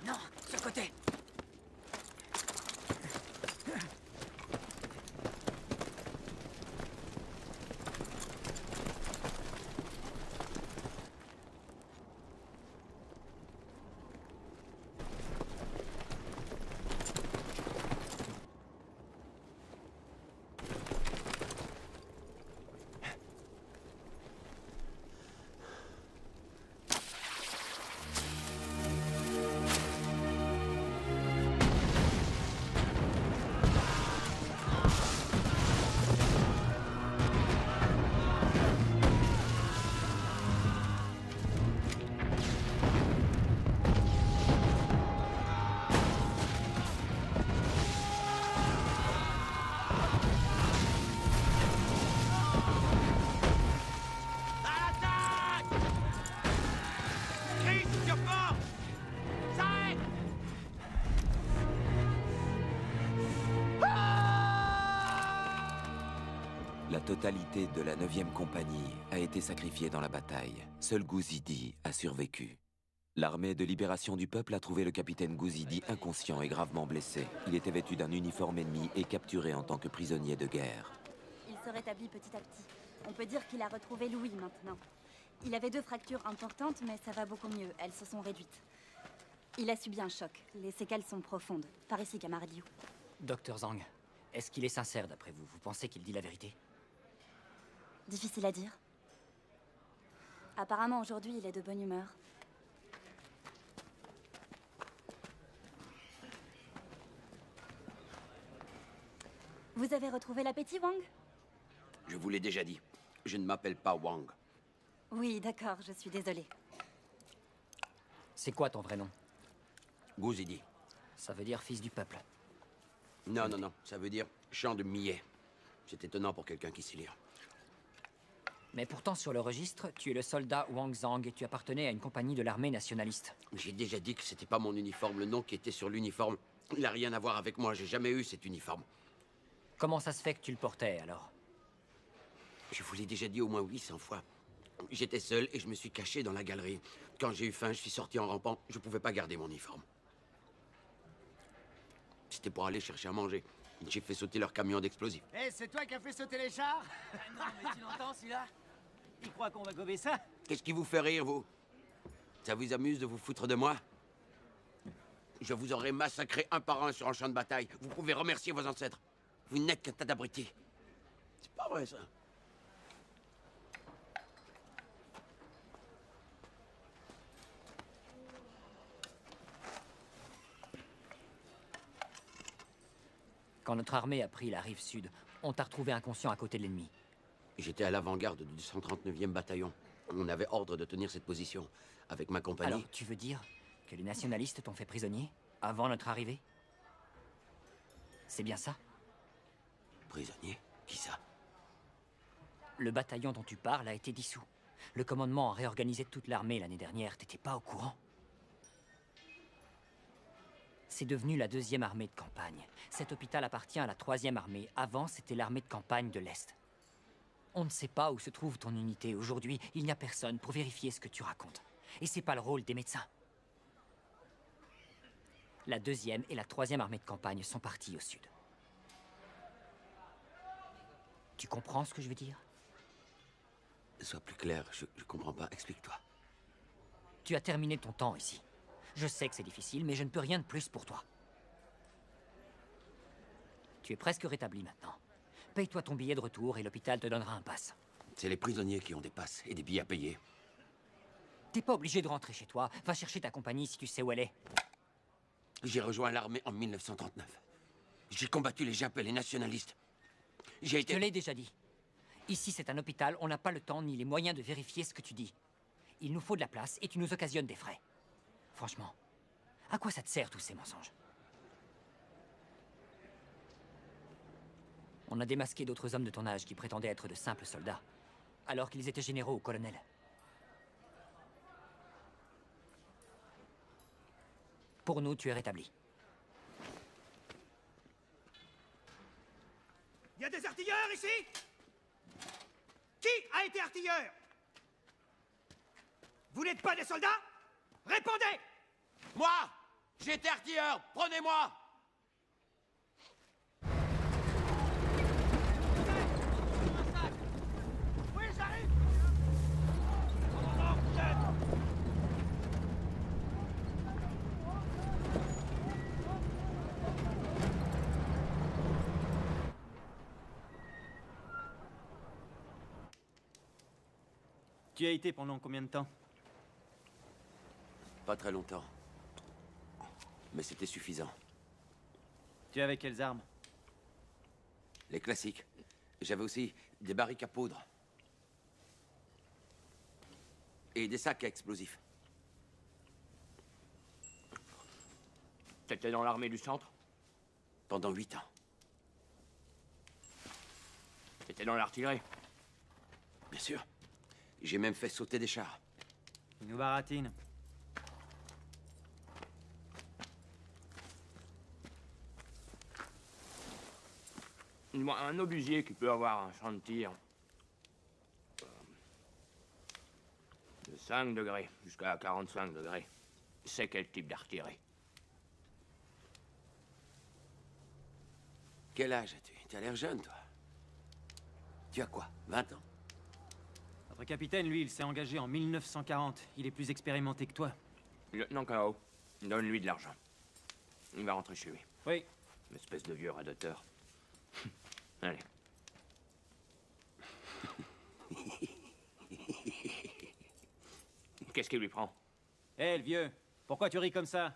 Non, ce côté. La totalité de la 9e compagnie a été sacrifiée dans la bataille. Seul Gouzidi a survécu. L'armée de libération du peuple a trouvé le capitaine Gouzidi inconscient et gravement blessé. Il était vêtu d'un uniforme ennemi et capturé en tant que prisonnier de guerre. Il se rétablit petit à petit. On peut dire qu'il a retrouvé Louis maintenant. Il avait 2 fractures importantes, mais ça va beaucoup mieux. Elles se sont réduites. Il a subi un choc. Les séquelles sont profondes. Par ici, camarade Liu. Docteur Zhang, est-ce qu'il est sincère d'après vous? Vous pensez qu'il dit la vérité? Difficile à dire. Apparemment, aujourd'hui, il est de bonne humeur. Vous avez retrouvé l'appétit, Wang? Je vous l'ai déjà dit. Je ne m'appelle pas Wang. Oui, d'accord, je suis désolée. C'est quoi ton vrai nom? Gouzidi. Ça veut dire fils du peuple. Non, non, non. Ça veut dire champ de millet. C'est étonnant pour quelqu'un qui sait lire. Mais pourtant, sur le registre, tu es le soldat Wang Zhang et tu appartenais à une compagnie de l'armée nationaliste. J'ai déjà dit que c'était pas mon uniforme. Le nom qui était sur l'uniforme, il n'a rien à voir avec moi. J'ai jamais eu cet uniforme. Comment ça se fait que tu le portais, alors? Je vous l'ai déjà dit au moins 800 fois. J'étais seul et je me suis caché dans la galerie. Quand j'ai eu faim, je suis sorti en rampant. Je pouvais pas garder mon uniforme. C'était pour aller chercher à manger. J'ai fait sauter leur camion d'explosifs. Hé, c'est toi qui as fait sauter les chars? Non, mais tu l'entends, celui-là? Il croit qu'on va gober ça? Qu'est-ce qui vous fait rire, vous? Ça vous amuse de vous foutre de moi? Je vous aurais massacré un par un sur un champ de bataille. Vous pouvez remercier vos ancêtres. Vous n'êtes qu'un tas d'abrutis. C'est pas vrai, ça. Quand notre armée a pris la rive sud, on t'a retrouvé inconscient à côté de l'ennemi. J'étais à l'avant-garde du 139e bataillon. On avait ordre de tenir cette position. Avec ma compagnie... Alors, tu veux dire que les nationalistes t'ont fait prisonnier avant notre arrivée? C'est bien ça? Prisonnier? Qui ça? Le bataillon dont tu parles a été dissous. Le commandement a réorganisé toute l'armée l'année dernière. T'étais pas au courant? C'est devenu la 2e armée de campagne. Cet hôpital appartient à la 3e armée. Avant, c'était l'armée de campagne de l'Est. On ne sait pas où se trouve ton unité. Aujourd'hui, il n'y a personne pour vérifier ce que tu racontes. Et c'est pas le rôle des médecins. La 2e et la 3e armée de campagne sont parties au sud. Tu comprends ce que je veux dire? Sois plus clair, je comprends pas. Explique-toi. Tu as terminé ton temps ici. Je sais que c'est difficile, mais je ne peux rien de plus pour toi. Tu es presque rétabli maintenant. Paye-toi ton billet de retour et l'hôpital te donnera un pass. C'est les prisonniers qui ont des passes et des billets à payer. T'es pas obligé de rentrer chez toi. Va chercher ta compagnie si tu sais où elle est. J'ai rejoint l'armée en 1939. J'ai combattu les Japs et les nationalistes. J'ai été... Je te l'ai déjà dit. Ici, c'est un hôpital. On n'a pas le temps ni les moyens de vérifier ce que tu dis. Il nous faut de la place et tu nous occasionnes des frais. Franchement, à quoi ça te sert tous ces mensonges? On a démasqué d'autres hommes de ton âge qui prétendaient être de simples soldats, alors qu'ils étaient généraux ou colonels. Pour nous, tu es rétabli. Il y a des artilleurs ici? Qui a été artilleur? Vous n'êtes pas des soldats? Répondez! Moi! J'ai été artilleur! Prenez-moi! Oui, j'arrive! Tu y as été pendant combien de temps? Pas très longtemps. Mais c'était suffisant. Tu avais quelles armes? Les classiques. J'avais aussi des barriques à poudre. Et des sacs à explosifs. T'étais dans l'armée du centre? Pendant 8 ans. T'étais dans l'artillerie? Bien sûr. J'ai même fait sauter des chars. Il nous baratine. Dis-moi, un obusier qui peut avoir un champ de tir de 5 degrés jusqu'à 45 degrés, c'est quel type d'artillerie? Quel âge as-tu? Tu as l'air jeune, toi. Tu as quoi? 20 ans? Notre capitaine, lui, il s'est engagé en 1940. Il est plus expérimenté que toi. Lieutenant Kao, donne-lui de l'argent. Il va rentrer chez lui. Oui. Une espèce de vieux radoteur. Allez. Qu'est-ce qui lui prend? Hé, le vieux, pourquoi tu ris comme ça?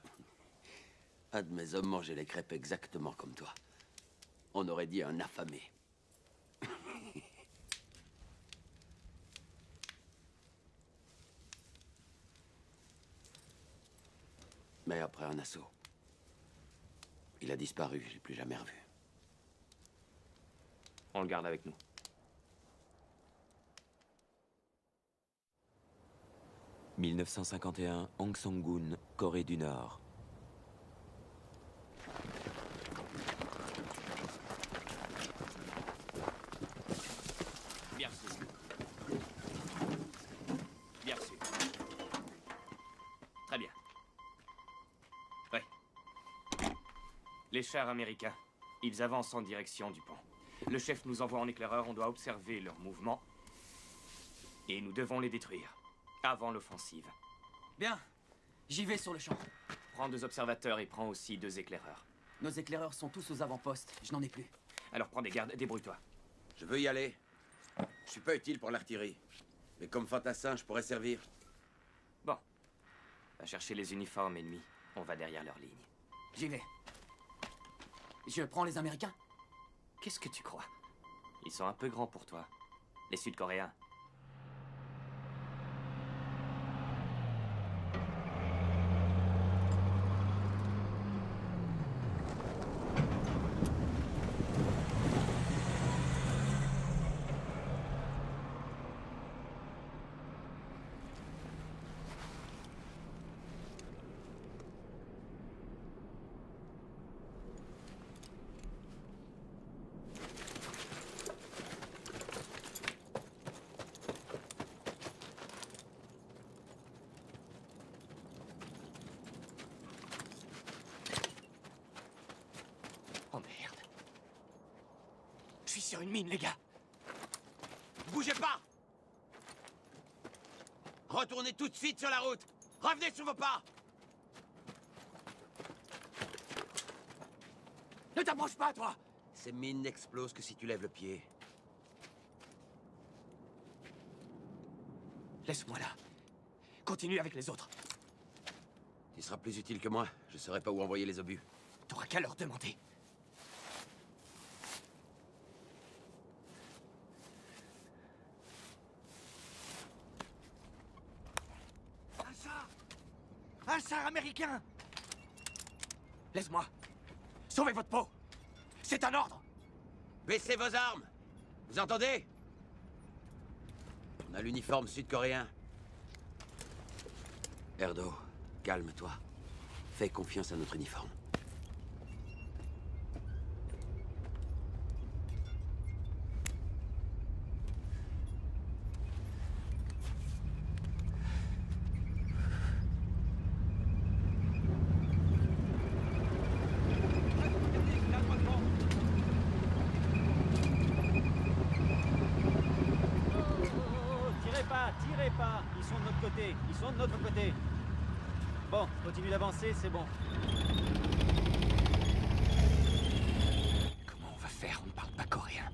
Un de mes hommes mangeait les crêpes exactement comme toi. On aurait dit un affamé. Mais après un assaut, il a disparu, je l'ai plus jamais revu. On le garde avec nous. « 1951, Hong Song-gun, Corée du Nord. Bien reçu. Bien reçu. Très bien. Oui. Les chars américains, ils avancent en direction du pont. Le chef nous envoie en éclaireur, on doit observer leurs mouvements. Et nous devons les détruire, avant l'offensive. Bien, j'y vais sur le champ. Prends 2 observateurs et prends aussi 2 éclaireurs. Nos éclaireurs sont tous aux avant-postes, je n'en ai plus. Alors prends des gardes, débrouille-toi. Je veux y aller. Je suis pas utile pour l'artillerie. Mais comme fantassin, je pourrais servir. Bon. Va chercher les uniformes ennemis. On va derrière leur ligne. J'y vais. Je prends les Américains? Qu'est-ce que tu crois? Ils sont un peu grands pour toi. Les Sud-Coréens. Oh merde. Je suis sur une mine, les gars. bougez pas! Retournez tout de suite sur la route! Revenez sur vos pas! Ne t'approche pas, toi! Ces mines n'explosent que si tu lèves le pied. Laisse-moi là. Continue avec les autres. Tu seras plus utile que moi. Je saurai pas où envoyer les obus. T'auras qu'à leur demander. Un char! Un char américain! Laisse-moi. Sauvez votre peau. C'est un ordre. Baissez vos armes! Vous entendez? On a l'uniforme sud-coréen. Erdo, calme-toi. Fais confiance à notre uniforme. Tirez pas. Ils sont de notre côté. Ils sont de notre côté. Bon, continue d'avancer, c'est bon. Comment on va faire? On ne parle pas coréen.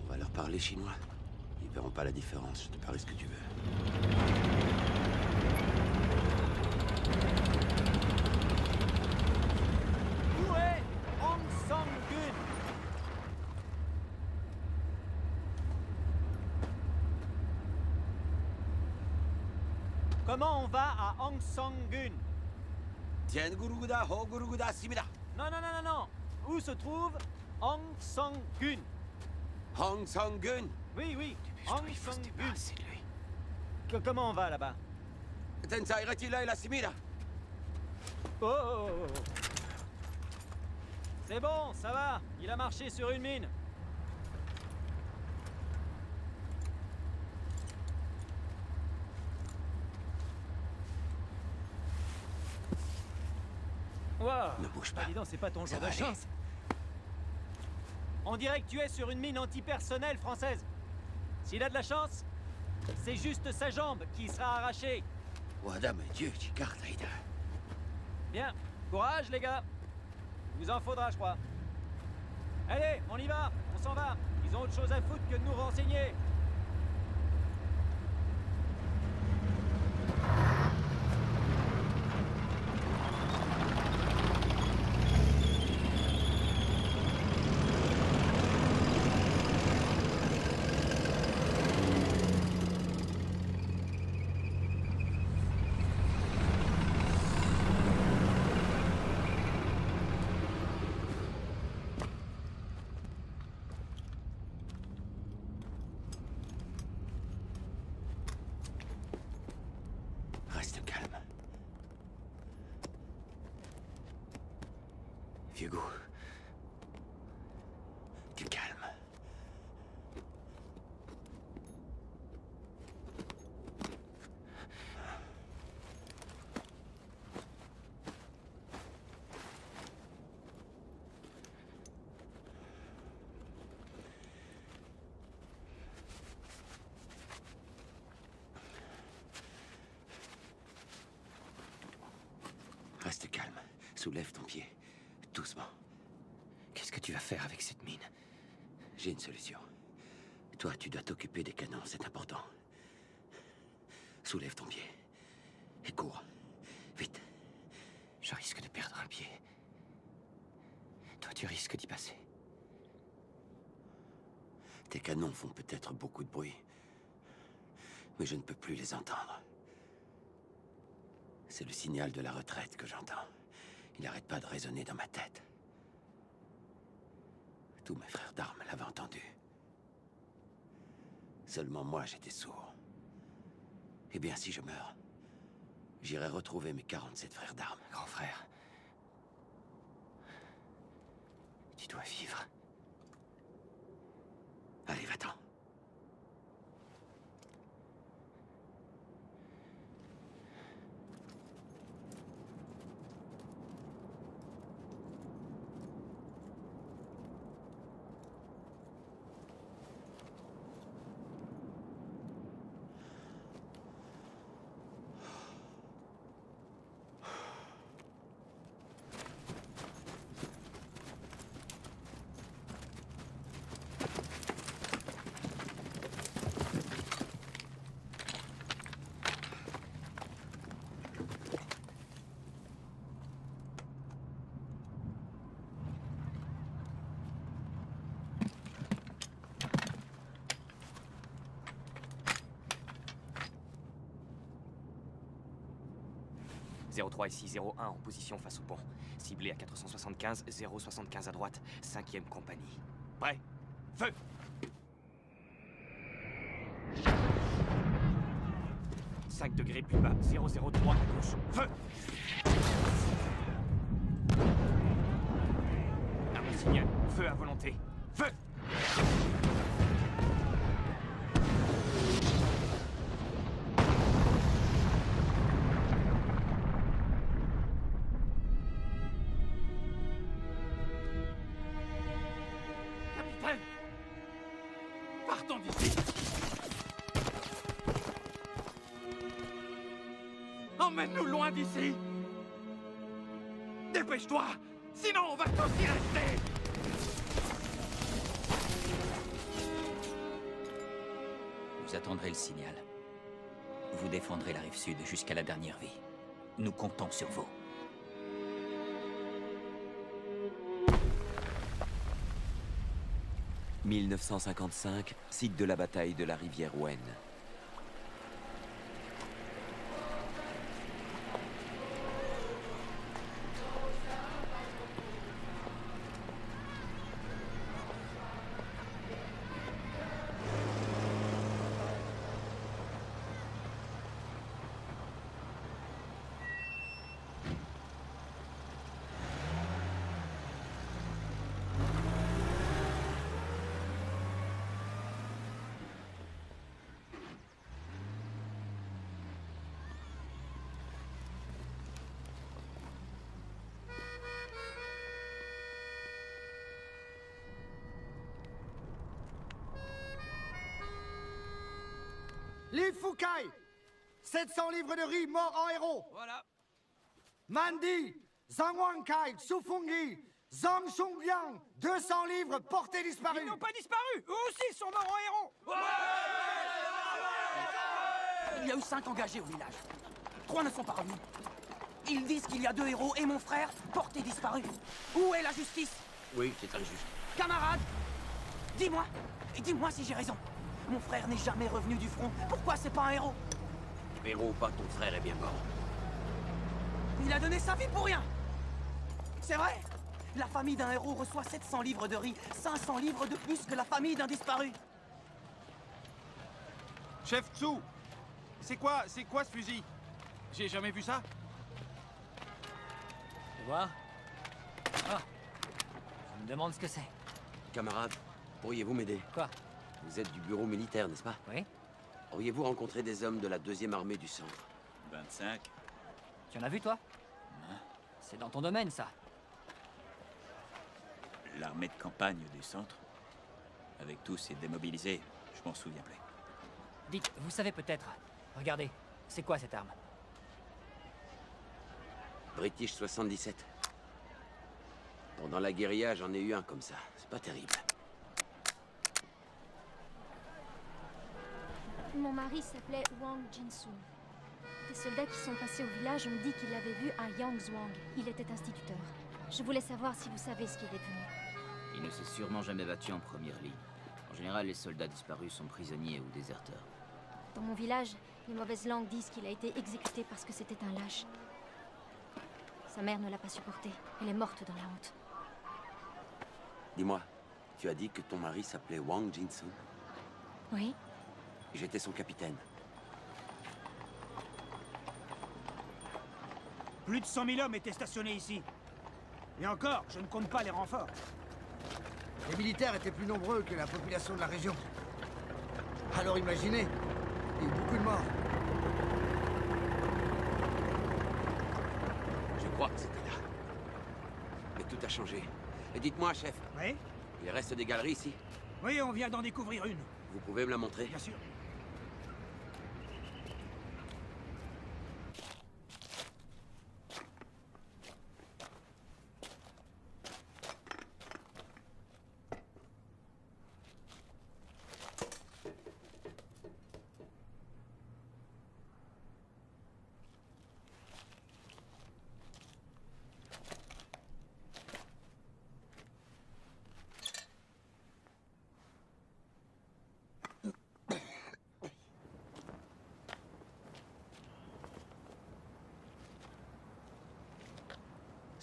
On va leur parler chinois. Ils verront pas la différence. Je te parie ce que tu veux. Où est Hong Sang-gun? Comment on va à Hong Sang-gun? Tien Guruguda, Ho Guruguda, Simida. Non, non, non, non, non. Où se trouve Hong Sang-gun? Hong Sang-gun? Oui, oui. Hong Sang-gun. C'est lui. Comment on va là-bas? Tensai Retila et la Simida. Oh, oh, oh, oh. C'est bon, ça va. Il a marché sur une mine. Wow. Ne bouge pas. Dis donc, c'est pas ton jour de chance. On dirait que tu es sur une mine antipersonnelle française. S'il a de la chance, c'est juste sa jambe qui sera arrachée. Wadam Dieu, tu gardes, Aïda. Bien, courage les gars. Il vous en faudra, je crois. Allez, on y va, on s'en va. Ils ont autre chose à foutre que de nous renseigner. Reste calme. Vieux-Goût. Tu calmes. Reste calme. Soulève ton pied. Doucement. Qu'est-ce que tu vas faire avec cette mine? J'ai une solution. Toi, tu dois t'occuper des canons, c'est important. Soulève ton pied. Et cours. Vite. Je risque de perdre un pied. Toi, tu risques d'y passer. Tes canons font peut-être beaucoup de bruit. Mais je ne peux plus les entendre. C'est le signal de la retraite que j'entends. Il n'arrête pas de résonner dans ma tête. Tous mes frères d'armes l'avaient entendu. Seulement moi, j'étais sourd. Eh bien, si je meurs, j'irai retrouver mes 47 frères d'armes. Grand frère, tu dois vivre. Allez, va-t'en. 03 ici, 01 en position face au pont. Ciblé à 475, 075 à droite, 5e compagnie. Prêt? Feu! « 5 degrés plus bas, 003 à gauche. Feu! Arme signal, feu à volonté. Feu! Capitaine! Partons d'ici! Emmène-nous loin d'ici! Dépêche-toi! Sinon on va tous y rester! Vous attendrez le signal. Vous défendrez la rive sud jusqu'à la dernière vie. Nous comptons sur vous. « 1955, site de la bataille de la rivière Wen. Li Fukai, 700 livres de riz morts en héros. Voilà. Mandi, Zhang Wankai, Su Fengyi, Zhang Chongbiang, 200 livres portés disparus. Ils n'ont pas disparu. Eux aussi, ils sont morts en héros. Il y a eu 5 engagés au village. 3 ne sont pas revenus. Ils disent qu'il y a 2 héros et mon frère portés disparus. Où est la justice? Oui, c'est injuste. Camarade, dis-moi, et dis-moi si j'ai raison. Mon frère n'est jamais revenu du front. Pourquoi c'est pas un héros? Héros ou pas, ton frère est bien mort. Il a donné sa vie pour rien. C'est vrai? La famille d'un héros reçoit 700 livres de riz, 500 livres de plus que la famille d'un disparu. Chef Tsu, c'est quoi ce fusil? J'ai jamais vu ça. Tu vois? Ah, je me demande ce que c'est. Camarade, pourriez-vous m'aider? Quoi? Vous êtes du bureau militaire, n'est-ce pas? Oui. Auriez-vous rencontré des hommes de la 2e armée du centre? 25. Tu en as vu, toi? C'est dans ton domaine, ça. L'armée de campagne du centre. Avec tous ces démobilisés, je m'en souviens plus. Dites, vous savez peut-être. Regardez, c'est quoi cette arme? British 77. Pendant la guérilla, j'en ai eu un comme ça. C'est pas terrible. Mon mari s'appelait Wang Jinsun. Des soldats qui sont passés au village ont dit qu'il avait vu un Yang Zhuang. Il était instituteur. Je voulais savoir si vous savez ce qu'il est devenu. Il ne s'est sûrement jamais battu en première ligne. En général, les soldats disparus sont prisonniers ou déserteurs. Dans mon village, les mauvaises langues disent qu'il a été exécuté parce que c'était un lâche. Sa mère ne l'a pas supporté. Elle est morte dans la honte. Dis-moi, tu as dit que ton mari s'appelait Wang Jinsun? Oui. J'étais son capitaine. Plus de 100 000 hommes étaient stationnés ici. Et encore, je ne compte pas les renforts. Les militaires étaient plus nombreux que la population de la région. Alors imaginez, il y a eu beaucoup de morts. Je crois que c'était là. Mais tout a changé. Et dites-moi, chef. Oui? Il reste des galeries ici? Oui, on vient d'en découvrir une. Vous pouvez me la montrer? Bien sûr.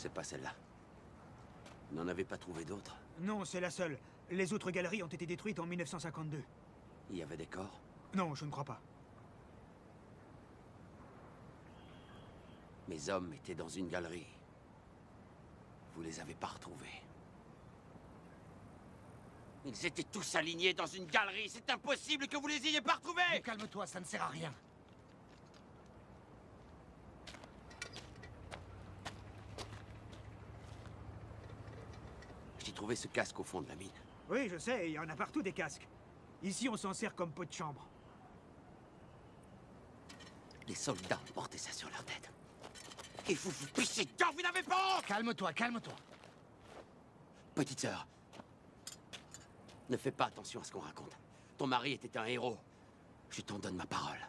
C'est pas celle-là. Vous n'en avez pas trouvé d'autres? Non, c'est la seule. Les autres galeries ont été détruites en 1952. Il y avait des corps? Non, je ne crois pas. Mes hommes étaient dans une galerie. Vous les avez pas retrouvés. Ils étaient tous alignés dans une galerie. C'est impossible que vous les ayez pas retrouvés! Calme-toi, ça ne sert à rien. J'ai trouvé ce casque au fond de la mine. Oui, je sais, il y en a partout des casques. Ici, on s'en sert comme pot de chambre. Les soldats ont porté ça sur leur tête. Et vous vous pissez dedans, vous n'avez pas honte! Calme-toi, calme-toi. Petite sœur, ne fais pas attention à ce qu'on raconte. Ton mari était un héros. Je t'en donne ma parole.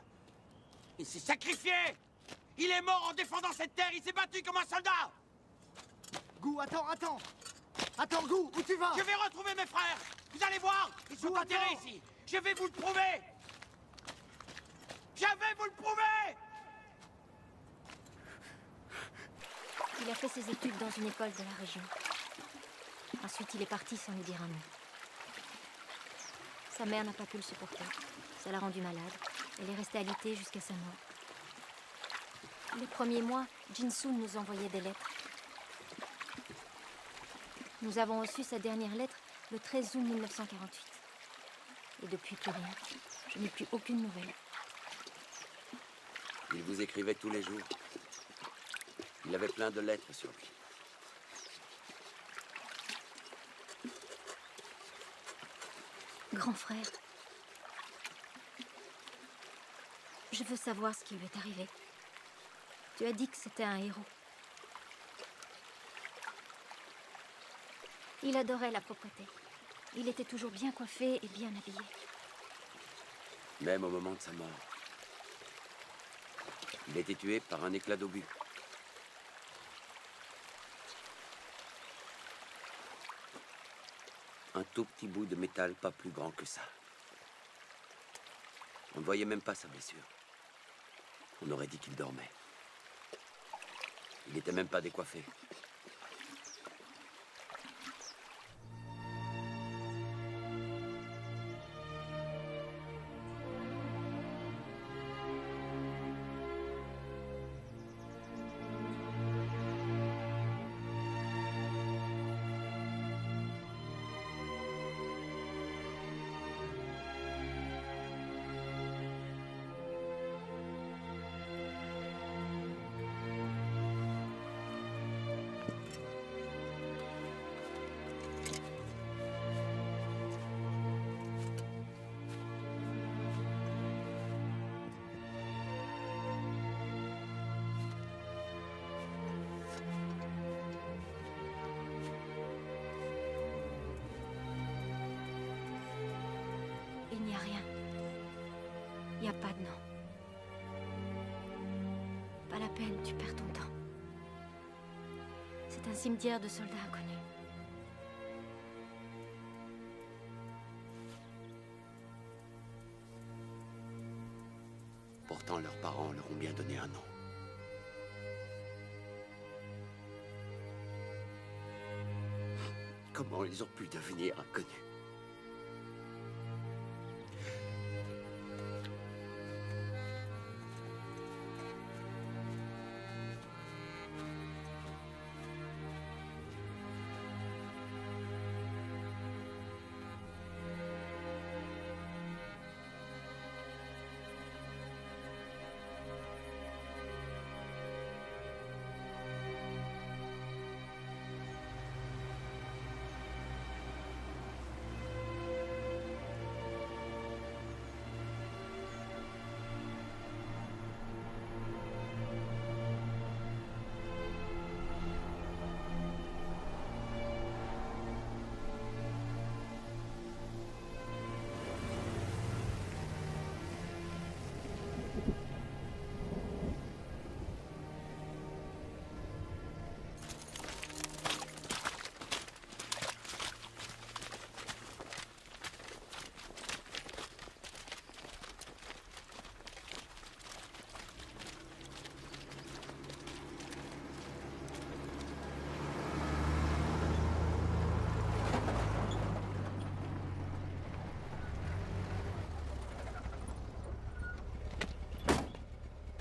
Il s'est sacrifié! Il est mort en défendant cette terre, il s'est battu comme un soldat! Gou, attends, attends! Attends, Gou, où tu vas? Je vais retrouver mes frères! Vous allez voir! Ils sont enterrés ici! Je vais vous le prouver! Je vais vous le prouver! Il a fait ses études dans une école de la région. Ensuite, il est parti sans lui dire un mot. Sa mère n'a pas pu le supporter. Ça l'a rendu malade. Elle est restée alitée jusqu'à sa mort. Les premiers mois, Jin-Soon nous envoyait des lettres. Nous avons reçu sa dernière lettre le 13 août 1948. Et depuis, plus rien. Je n'ai plus aucune nouvelle. Il vous écrivait tous les jours. Il avait plein de lettres sur lui. Grand frère, je veux savoir ce qui lui est arrivé. Tu as dit que c'était un héros. Il adorait la propreté. Il était toujours bien coiffé et bien habillé. Même au moment de sa mort. Il a été tué par un éclat d'obus. Un tout petit bout de métal pas plus grand que ça. On ne voyait même pas sa blessure. On aurait dit qu'il dormait. Il n'était même pas décoiffé. Il n'y a rien. Il n'y a pas de nom. Pas la peine, tu perds ton temps. C'est un cimetière de soldats inconnus. Pourtant, leurs parents leur ont bien donné un nom. Comment ils ont pu devenir inconnus?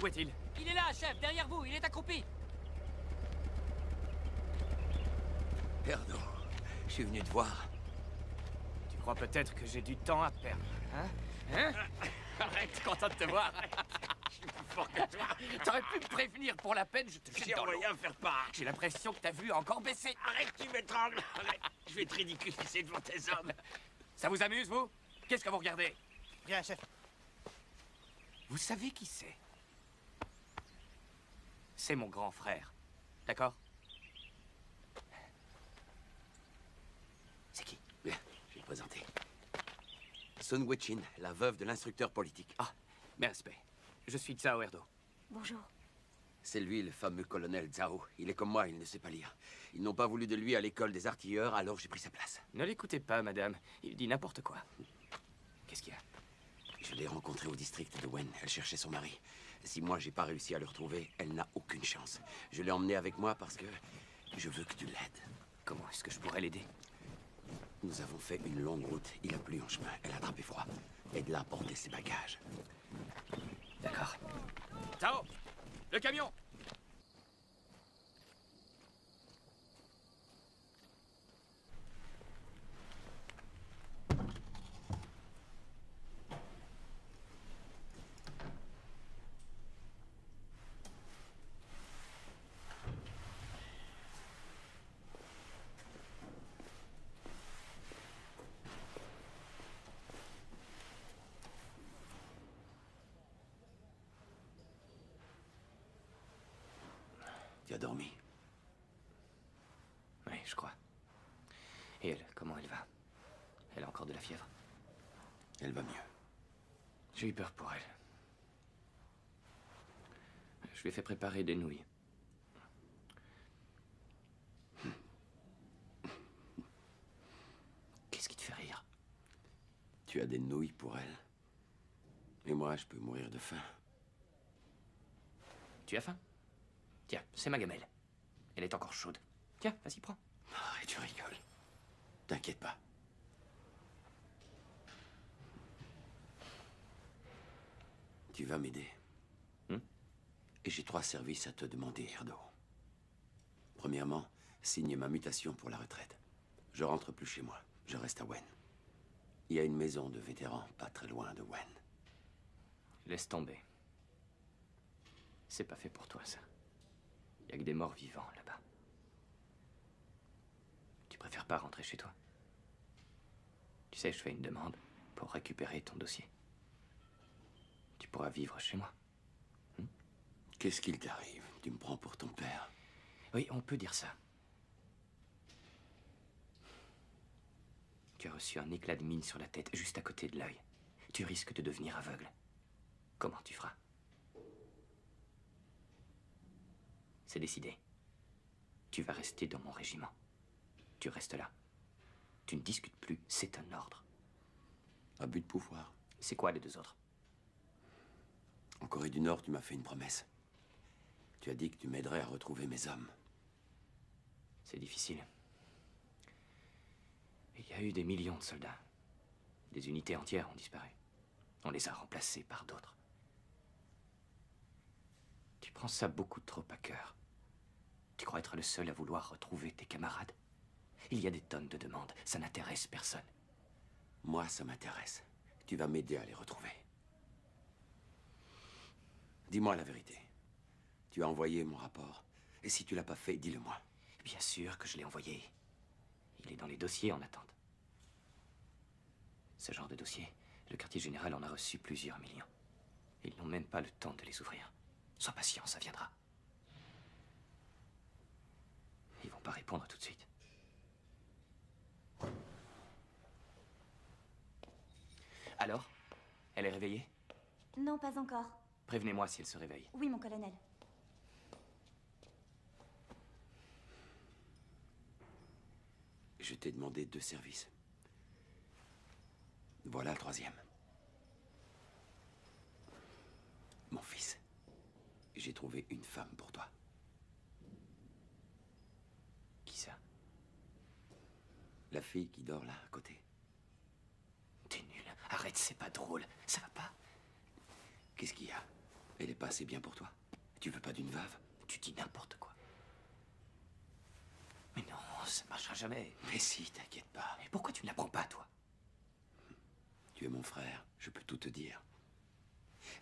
Où est-il? Il est là, chef, derrière vous, il est accroupi. Erdo, je suis venu te voir. Tu crois peut-être que j'ai du temps à perdre, hein? Hein? Arrête, content de te voir. Je suis plus fort que toi. T'aurais pu me prévenir pour la peine, je te jette J'ai dans l'eau. rien faire part. J'ai l'impression que ta vue a encore baissé. Arrête, tu m'étrangles. Arrête. Je vais te ridiculiser devant tes hommes. Ça vous amuse, vous? Qu'est-ce que vous regardez? Bien, chef. Vous savez qui c'est? C'est mon grand frère. D'accord? C'est qui? Bien, je vais le présenter. Sun Wei-Chin, la veuve de l'instructeur politique. Ah, mes respects. Je suis Zhao Erdo. Bonjour. C'est lui, le fameux colonel Zhao. Il est comme moi, il ne sait pas lire. Ils n'ont pas voulu de lui à l'école des artilleurs, alors j'ai pris sa place. Ne l'écoutez pas, madame. Il dit n'importe quoi. Qu'est-ce qu'il y a? Je l'ai rencontrée au district de Wen. Elle cherchait son mari. Si moi, j'ai pas réussi à le retrouver, elle n'a aucune chance. Je l'ai emmenée avec moi parce que je veux que tu l'aides. Comment est-ce que je pourrais l'aider? Nous avons fait une longue route. Il a plu en chemin. Elle a attrapé froid. Aide-la à porter ses bagages. D'accord. Zhao, le camion. Tu as dormi? Oui, je crois. Et elle, comment elle va? Elle a encore de la fièvre? Elle va mieux. J'ai eu peur pour elle. Je lui ai fait préparer des nouilles. Qu'est-ce qui te fait rire? Tu as des nouilles pour elle. Et moi, je peux mourir de faim. Tu as faim? Tiens, c'est ma gamelle. Elle est encore chaude. Tiens, vas-y, prends. Arrête, tu rigoles. T'inquiète pas. Tu vas m'aider. Et j'ai 3 services à te demander, Erdo. Premièrement, signe ma mutation pour la retraite. Je rentre plus chez moi. Je reste à Wen. Il y a une maison de vétérans pas très loin de Wen. Laisse tomber. C'est pas fait pour toi, ça. Il y a que des morts vivants, là-bas. Tu préfères pas rentrer chez toi? Tu sais, je fais une demande pour récupérer ton dossier. Tu pourras vivre chez moi. Qu'est-ce qu'il t'arrive? Tu me prends pour ton père? Oui, on peut dire ça. Tu as reçu un éclat de mine sur la tête, juste à côté de l'œil. Tu risques de devenir aveugle. Comment tu feras? C'est décidé. Tu vas rester dans mon régiment. Tu restes là. Tu ne discutes plus, c'est un ordre. Abus de pouvoir. C'est quoi les 2 autres? En Corée du Nord, tu m'as fait une promesse. Tu as dit que tu m'aiderais à retrouver mes hommes. C'est difficile. Il y a eu des millions de soldats. Des unités entières ont disparu. On les a remplacés par d'autres. Tu prends ça beaucoup trop à cœur. Tu crois être le seul à vouloir retrouver tes camarades? Il y a des tonnes de demandes. Ça n'intéresse personne. Moi, ça m'intéresse. Tu vas m'aider à les retrouver. Dis-moi la vérité. Tu as envoyé mon rapport. Et si tu l'as pas fait, dis-le-moi. Bien sûr que je l'ai envoyé. Il est dans les dossiers en attente. Ce genre de dossier, le quartier général en a reçu plusieurs millions. Ils n'ont même pas le temps de les ouvrir. Sois patient, ça viendra. Ils vont pas répondre tout de suite. Alors? Elle est réveillée? Non, pas encore. Prévenez-moi si elle se réveille. Oui, mon colonel. Je t'ai demandé 2 services. Voilà le 3e. Mon fils, j'ai trouvé une femme pour toi. Qui ça? La fille qui dort là, à côté. T'es nul. Arrête, c'est pas drôle. Ça va pas? Qu'est-ce qu'il y a? Elle est pas assez bien pour toi? Tu veux pas d'une veuve? Tu dis n'importe quoi. Mais non, ça marchera jamais. Mais si, t'inquiète pas. Mais pourquoi tu ne la prends pas, toi? Tu es mon frère, je peux tout te dire.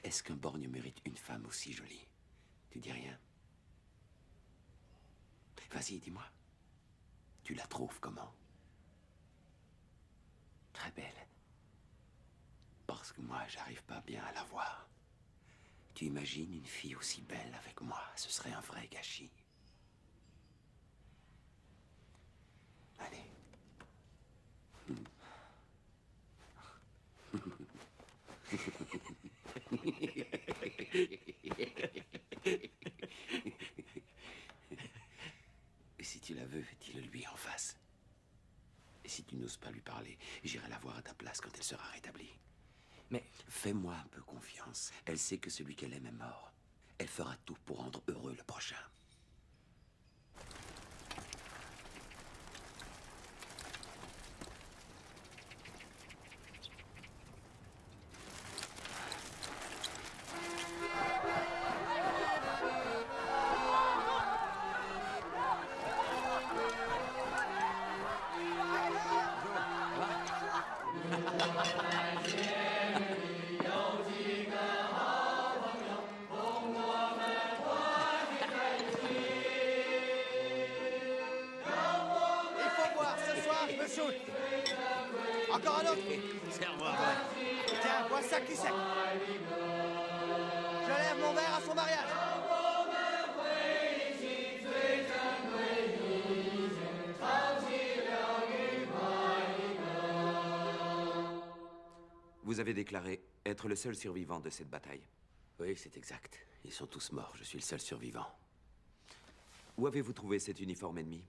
Est-ce qu'un borgne mérite une femme aussi jolie? Tu dis rien? Vas-y, dis-moi. Tu la trouves comment? Très belle. Parce que moi, j'arrive pas bien à la voir. Tu imagines une fille aussi belle avec moi? Ce serait un vrai gâchis. Allez. Et si tu la veux, dis-le lui en face. Et si tu n'oses pas lui parler, j'irai la voir à ta place quand elle sera rétablie. Mais fais-moi un peu confiance. Elle sait que celui qu'elle aime est mort. Elle fera tout pour rendre heureux le prochain. Encore un autre? Serre-moi. Tiens, bois ça qui sec. Je lève mon verre à son mariage. Vous avez déclaré être le seul survivant de cette bataille. Oui, c'est exact. Ils sont tous morts. Je suis le seul survivant. Où avez-vous trouvé cet uniforme ennemi?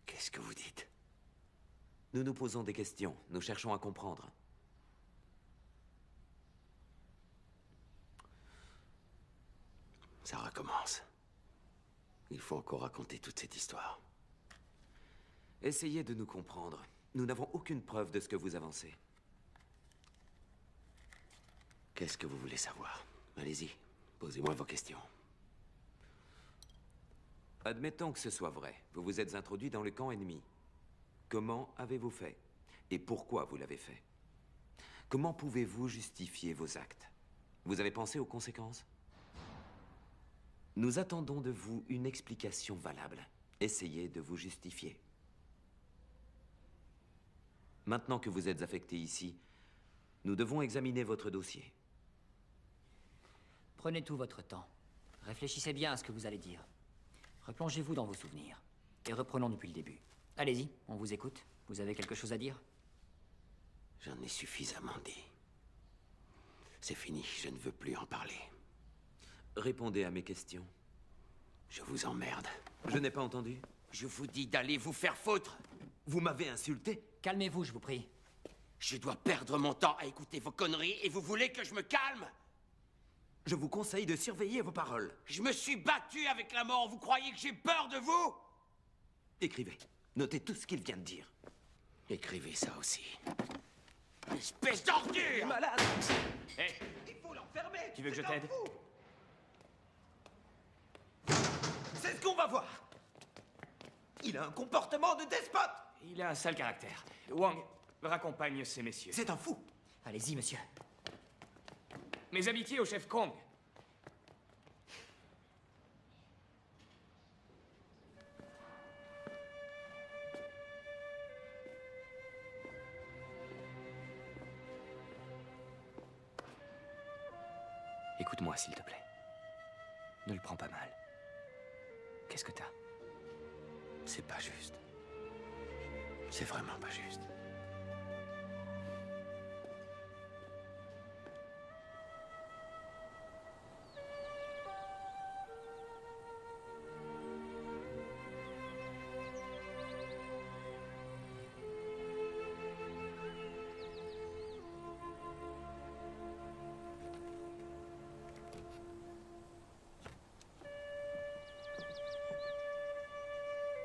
Qu'est-ce que vous dites? Nous nous posons des questions. Nous cherchons à comprendre. Ça recommence. Il faut encore raconter toute cette histoire. Essayez de nous comprendre. Nous n'avons aucune preuve de ce que vous avancez. Qu'est-ce que vous voulez savoir? Allez-y, posez-moi vos questions. Admettons que ce soit vrai. Vous vous êtes introduit dans le camp ennemi. Comment avez-vous fait? Et pourquoi vous l'avez fait? Comment pouvez-vous justifier vos actes? Vous avez pensé aux conséquences? Nous attendons de vous une explication valable. Essayez de vous justifier. Maintenant que vous êtes affecté ici, nous devons examiner votre dossier. Prenez tout votre temps. Réfléchissez bien à ce que vous allez dire. Replongez-vous dans vos souvenirs. Et reprenons depuis le début. Allez-y, on vous écoute. Vous avez quelque chose à dire? J'en ai suffisamment dit. C'est fini, je ne veux plus en parler. Répondez à mes questions. Je vous emmerde. Je n'ai pas entendu. Je vous dis d'aller vous faire foutre. Vous m'avez insulté? Calmez-vous, je vous prie. Je dois perdre mon temps à écouter vos conneries et vous voulez que je me calme? Je vous conseille de surveiller vos paroles. Je me suis battu avec la mort. Vous croyez que j'ai peur de vous? Écrivez. Notez tout ce qu'il vient de dire. Écrivez ça aussi. Espèce d'ordure! Malade! Hé! Il faut l'enfermer! Tu veux que je t'aide? C'est ce qu'on va voir! Il a un comportement de despote! Il a un sale caractère. Wang, raccompagne ces messieurs. C'est un fou! Allez-y, monsieur. Mes amitiés au chef Kong. Écoute-moi, s'il te plaît. Ne le prends pas mal. Qu'est-ce que t'as? C'est pas juste. C'est vraiment pas juste.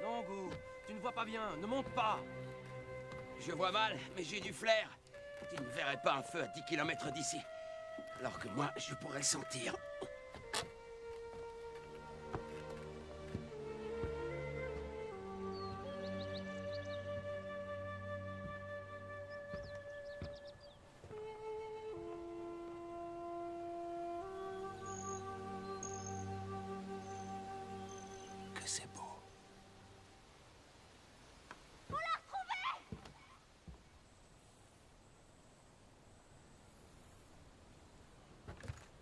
Non, Gu, tu ne vois pas bien, ne monte pas. Je vois mal, mais j'ai du flair. Tu ne verrais pas un feu à 10 km d'ici. Alors que moi, je pourrais le sentir. Que c'est beau. On l'a retrouvé!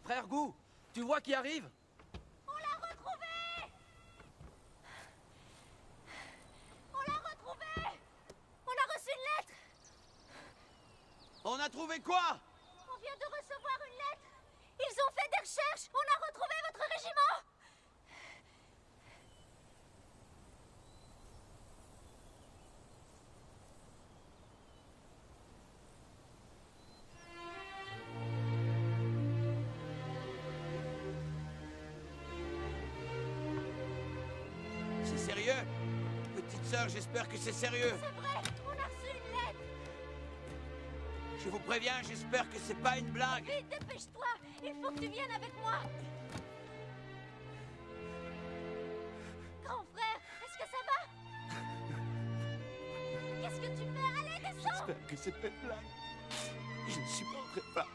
Frère Gou, tu vois qui arrive? On l'a retrouvé! On l'a retrouvé! On a reçu une lettre! On a trouvé quoi? On vient de recevoir une lettre! Ils ont fait des recherches! On a retrouvé votre régiment! C'est sérieux? Petite sœur, j'espère que c'est sérieux. C'est vrai! On a reçu une lettre! Je vous préviens, j'espère que c'est pas une blague. Vite, dépêche-toi! Il faut que tu viennes avec moi! Grand frère, est-ce que ça va? Qu'est-ce que tu fais? Allez, descends! J'espère que c'est pas une blague. Je ne supporterai pas.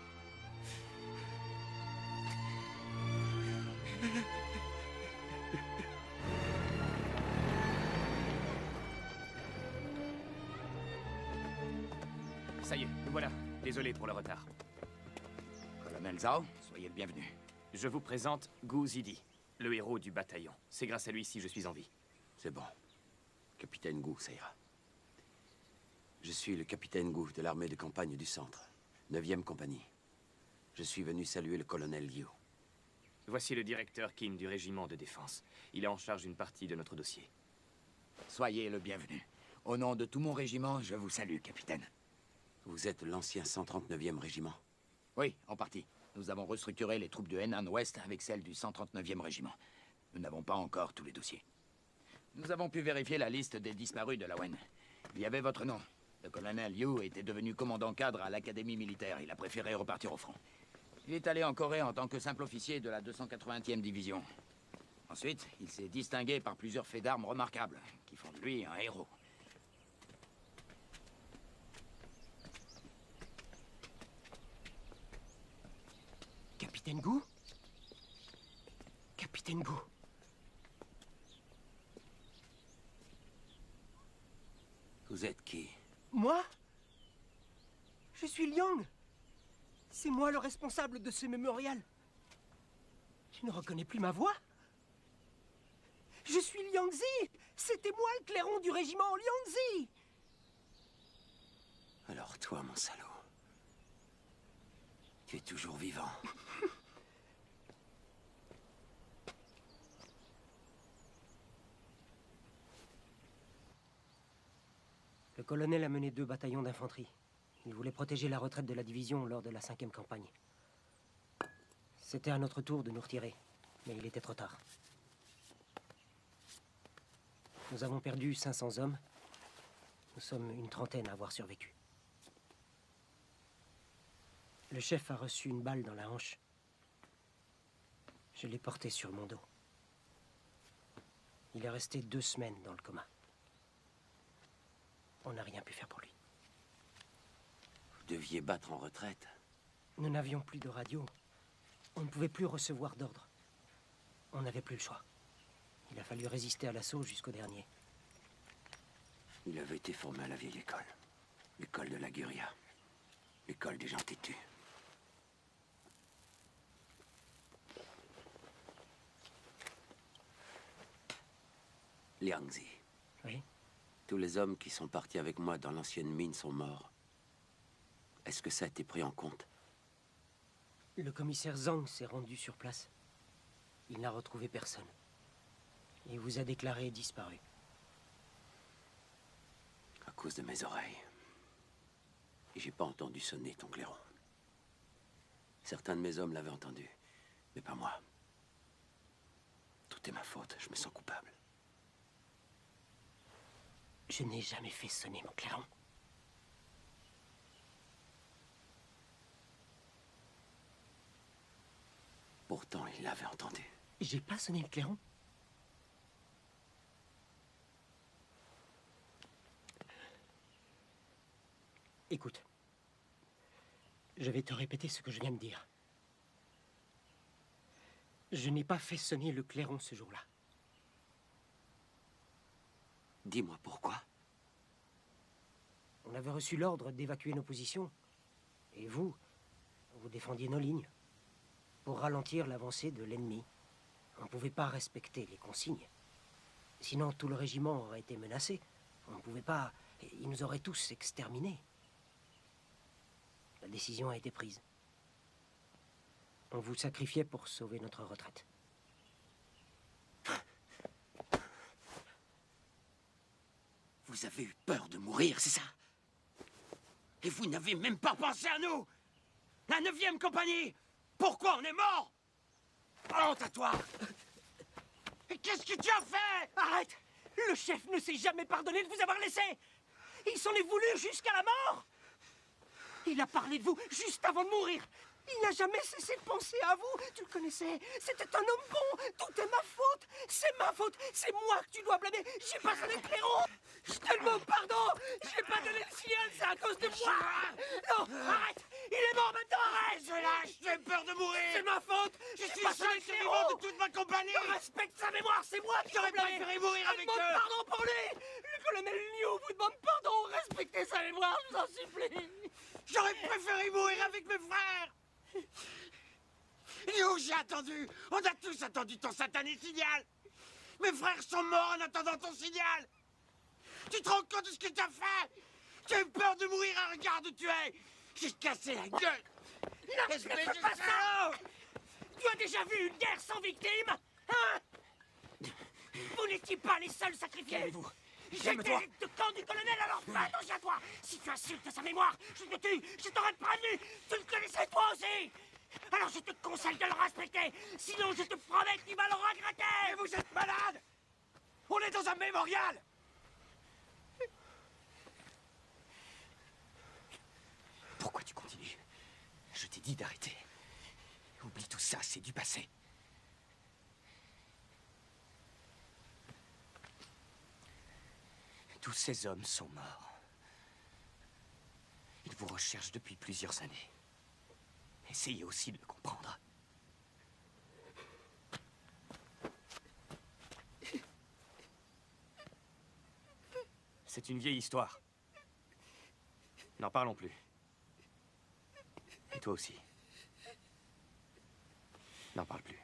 Ça y est, nous voilà. Désolé pour le retard. Colonel Zhao, soyez le bienvenu. Je vous présente Gu Zidi, le héros du bataillon. C'est grâce à lui si je suis en vie. C'est bon. Capitaine Gu, ça ira. Je suis le capitaine Gu de l'armée de campagne du centre, 9e compagnie. Je suis venu saluer le colonel Liu. Voici le directeur Kim du régiment de défense. Il est en charge d'une partie de notre dossier. Soyez le bienvenu. Au nom de tout mon régiment, je vous salue, capitaine. Vous êtes l'ancien 139e régiment? Oui, en partie. Nous avons restructuré les troupes de Henan Ouest avec celles du 139e régiment. Nous n'avons pas encore tous les dossiers. Nous avons pu vérifier la liste des disparus de la Wen. Il y avait votre nom. Le colonel Liu était devenu commandant cadre à l'académie militaire. Il a préféré repartir au front. Il est allé en Corée en tant que simple officier de la 280e division. Ensuite, il s'est distingué par plusieurs faits d'armes remarquables, qui font de lui un héros. Capitaine Gu? Capitaine Gu. Vous êtes qui? Moi? Je suis Liang. C'est moi le responsable de ce mémorial. Tu ne reconnais plus ma voix? Je suis Liang Zi. C'était moi le clairon du régiment Liang Zi. Alors toi, mon salaud, tu es toujours vivant. Le colonel a mené 2 bataillons d'infanterie. Il voulait protéger la retraite de la division lors de la 5e campagne. C'était à notre tour de nous retirer, mais il était trop tard. Nous avons perdu 500 hommes. Nous sommes une trentaine à avoir survécu. Le chef a reçu une balle dans la hanche. Je l'ai porté sur mon dos. Il est resté 2 semaines dans le coma. On n'a rien pu faire pour lui. Vous deviez battre en retraite. Nous n'avions plus de radio. On ne pouvait plus recevoir d'ordre. On n'avait plus le choix. Il a fallu résister à l'assaut jusqu'au dernier. Il avait été formé à la vieille école. L'école de la Guria. L'école des gens têtus. Liang Zi. Oui? Tous les hommes qui sont partis avec moi dans l'ancienne mine sont morts. Est-ce que ça a été pris en compte? Le commissaire Zhang s'est rendu sur place. Il n'a retrouvé personne. Il vous a déclaré disparu. À cause de mes oreilles. Et j'ai pas entendu sonner ton clairon. Certains de mes hommes l'avaient entendu, mais pas moi. Tout est ma faute, je me sens coupable. Je n'ai jamais fait sonner mon clairon. Pourtant, il l'avait entendu. J'ai pas sonné le clairon. Écoute. Je vais te répéter ce que je viens de dire. Je n'ai pas fait sonner le clairon ce jour-là. Dis-moi pourquoi. On avait reçu l'ordre d'évacuer nos positions. Et vous défendiez nos lignes. Pour ralentir l'avancée de l'ennemi. On ne pouvait pas respecter les consignes. Sinon, tout le régiment aurait été menacé. On ne pouvait pas... Ils nous auraient tous exterminés. La décision a été prise. On vous sacrifiait pour sauver notre retraite. Vous avez eu peur de mourir, c'est ça? Et vous n'avez même pas pensé à nous! La 9e compagnie! Pourquoi on est mort? Honte à toi! Et qu'est-ce que tu as fait? Arrête! Le chef ne s'est jamais pardonné de vous avoir laissé! Il s'en est voulu jusqu'à la mort! Il a parlé de vous juste avant de mourir! Il n'a jamais cessé de penser à vous. Tu le connaissais. C'était un homme bon. Tout est ma faute. C'est ma faute. C'est moi que tu dois blâmer. J'ai pas sonné le clairon. Je te demande pardon. J'ai pas donné le signal. C'est à cause de moi. Non, arrête. Il est mort maintenant. Arrête. Je lâche. J'ai peur de mourir. C'est ma faute. Je suis le seul survivant de toute ma compagnie. Respecte sa mémoire. C'est moi qui j'aurais préféré mourir avec eux. Demande pardon pour lui. Le colonel Liu vous demande pardon. Respectez sa mémoire. Je vous en supplie. J'aurais préféré mourir avec mes frères. Liu, j'ai attendu. On a tous attendu ton satané signal. Mes frères sont morts en attendant ton signal. Tu te rends compte de ce que tu as fait? Tu as eu peur de mourir à regard où tu es. J'ai cassé la gueule. Non, ne fais pas ça. Tu as déjà vu une guerre sans victime? Hein? Vous n'étiez pas les seuls sacrifiés. Calmez-vous. J'étais de camp du colonel, alors fais attention à toi. Si tu insultes sa mémoire, je te tue. Je t'aurais prévenu. Tu le connaissais toi aussi. Alors je te conseille de le respecter. Sinon, je te promets que tu vas le regretter. Mais vous êtes malade. On est dans un mémorial. Pourquoi tu continues? Je t'ai dit d'arrêter. Oublie tout ça, c'est du passé. Tous ces hommes sont morts. Ils vous recherchent depuis plusieurs années. Essayez aussi de le comprendre. C'est une vieille histoire. N'en parlons plus. Et toi aussi. N'en parle plus.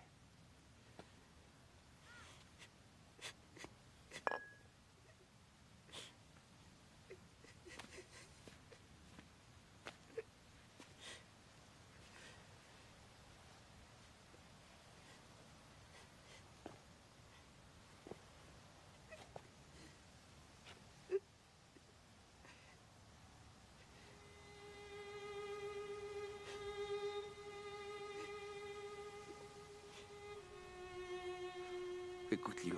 Écoute, Liu.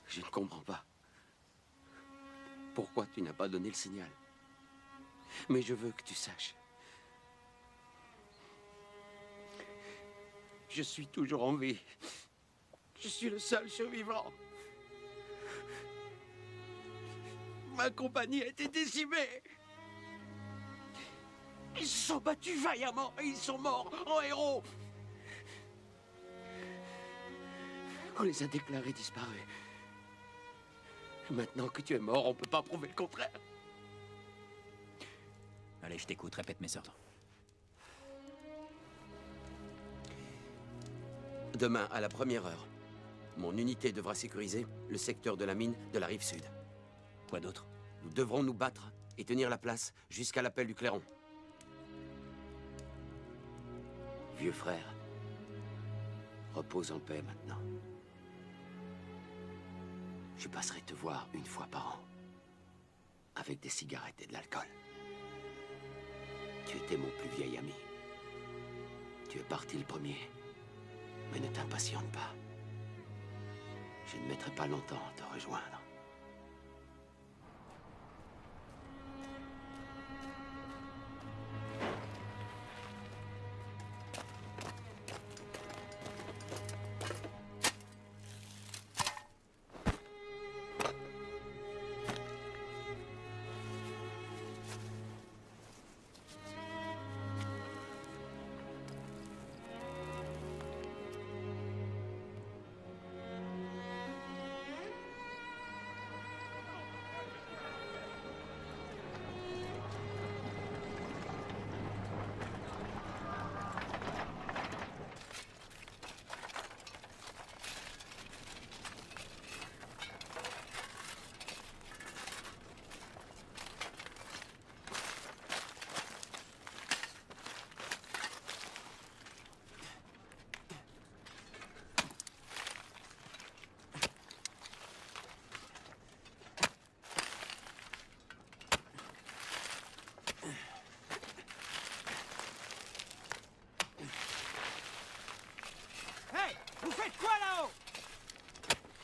Je ne comprends pas. Pourquoi tu n'as pas donné le signal? Mais je veux que tu saches. Je suis toujours en vie. Je suis le seul survivant. Ma compagnie a été décimée. Ils se sont battus vaillamment et ils sont morts en héros. On les a déclarés disparus. Maintenant que tu es mort, on ne peut pas prouver le contraire. Allez, je t'écoute, répète mes ordres. Demain, à la première heure, mon unité devra sécuriser le secteur de la mine de la rive sud. Quoi d'autre? Nous devrons nous battre et tenir la place jusqu'à l'appel du clairon. Vieux frère, repose en paix maintenant. Je passerai te voir une fois par an, avec des cigarettes et de l'alcool. Tu étais mon plus vieil ami. Tu es parti le premier, mais ne t'impatiente pas. Je ne mettrai pas longtemps à te rejoindre.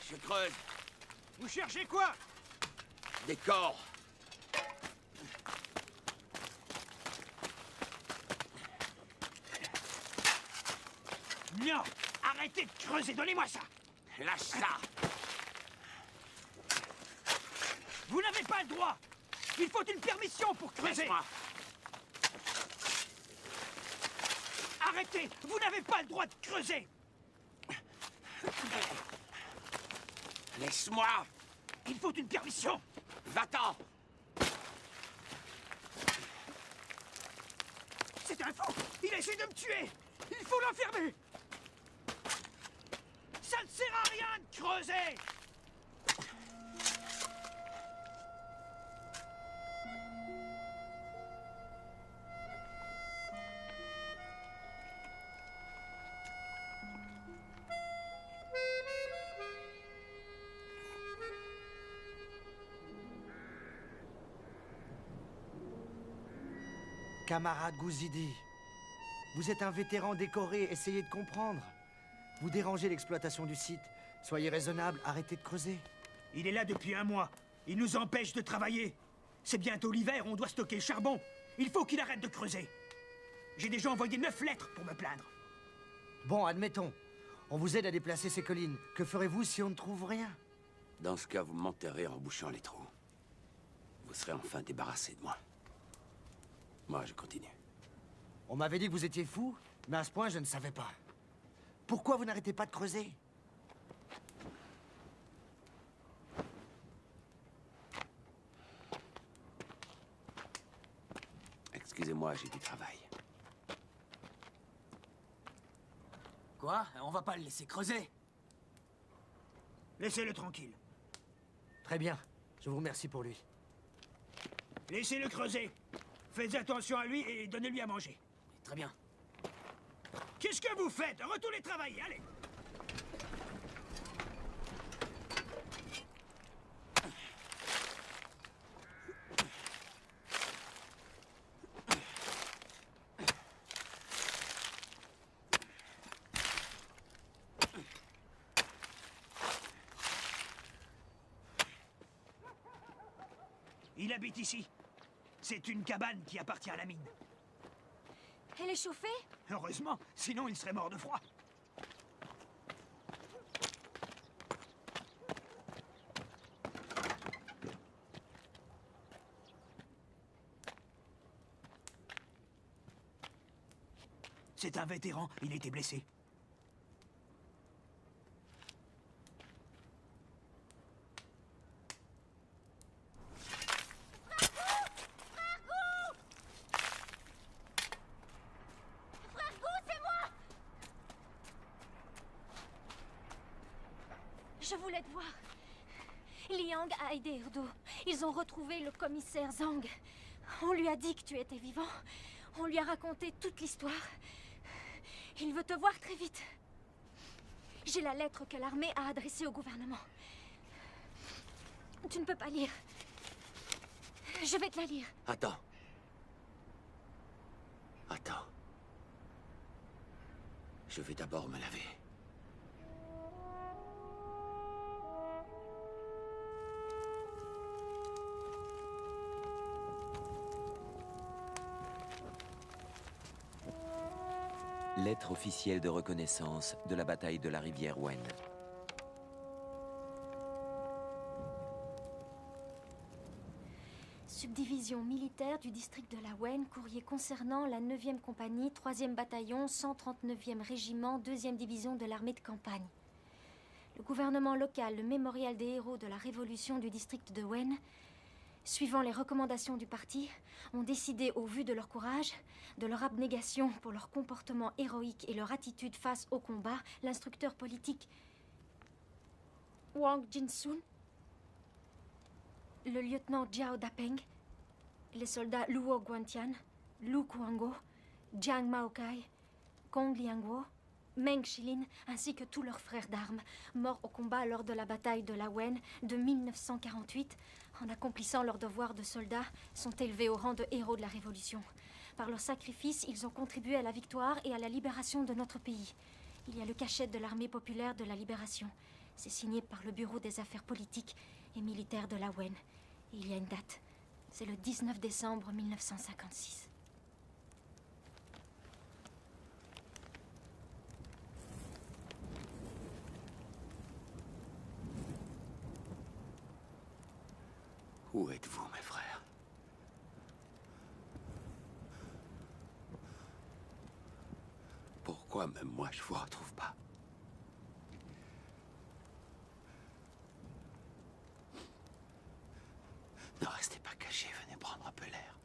Je creuse. Vous cherchez quoi? Des corps. Non! Arrêtez de creuser, donnez-moi ça! Lâche ça! Vous n'avez pas le droit! Il faut une permission pour creuser! Laisse-moi. Arrêtez! Vous n'avez pas le droit de creuser! Laisse-moi! Il faut une permission! Va-t'en! C'est un fou! Il essaie de me tuer! Il faut l'enfermer! Ça ne sert à rien de creuser! Camarade Gouzidi, vous êtes un vétéran décoré, essayez de comprendre. Vous dérangez l'exploitation du site. Soyez raisonnable, arrêtez de creuser. Il est là depuis un mois. Il nous empêche de travailler. C'est bientôt l'hiver, on doit stocker le charbon. Il faut qu'il arrête de creuser. J'ai déjà envoyé 9 lettres pour me plaindre. Bon, admettons. On vous aide à déplacer ces collines. Que ferez-vous si on ne trouve rien? Dans ce cas, vous m'enterrez en bouchant les trous. Vous serez enfin débarrassé de moi. Moi, je continue. On m'avait dit que vous étiez fou, mais à ce point, je ne savais pas. Pourquoi vous n'arrêtez pas de creuser? Excusez-moi, j'ai du travail. Quoi? On va pas le laisser creuser. Laissez-le tranquille. Très bien. Je vous remercie pour lui. Laissez-le creuser. Faites attention à lui et donnez-lui à manger. Très bien. Qu'est-ce que vous faites? Retournez travailler, allez! Il habite ici. C'est une cabane qui appartient à la mine. Elle est chauffée? Heureusement, sinon il serait mort de froid. C'est un vétéran, il était blessé. Je voulais te voir. Liang a aidé Erdo. Ils ont retrouvé le commissaire Zhang. On lui a dit que tu étais vivant. On lui a raconté toute l'histoire. Il veut te voir très vite. J'ai la lettre que l'armée a adressée au gouvernement. Tu ne peux pas lire. Je vais te la lire. Attends. Attends. Je vais d'abord me laver. Lettre officielle de reconnaissance de la bataille de la rivière Wen. Subdivision militaire du district de la Wen, courrier concernant la 9e compagnie, 3e bataillon, 139e régiment, 2e division de l'armée de campagne. Le gouvernement local, le mémorial des héros de la révolution du district de Wen, suivant les recommandations du parti, ont décidé, au vu de leur courage, de leur abnégation pour leur comportement héroïque et leur attitude face au combat, l'instructeur politique Wang Jinsun, le lieutenant Jiao Dapeng, les soldats Luo Guantian, Lu Kuango, Jiang Maokai, Gong Liangwo, Meng Shilin, ainsi que tous leurs frères d'armes, morts au combat lors de la bataille de la Wen de 1948, en accomplissant leur devoir de soldats, sont élevés au rang de héros de la Révolution. Par leur sacrifice, ils ont contribué à la victoire et à la libération de notre pays. Il y a le cachet de l'armée populaire de la libération. C'est signé par le Bureau des affaires politiques et militaires de la Wen. Et il y a une date. C'est le 19 décembre 1956. Où êtes-vous, mes frères? Pourquoi même moi je vous retrouve pas? Ne restez pas cachés, venez prendre un peu l'air.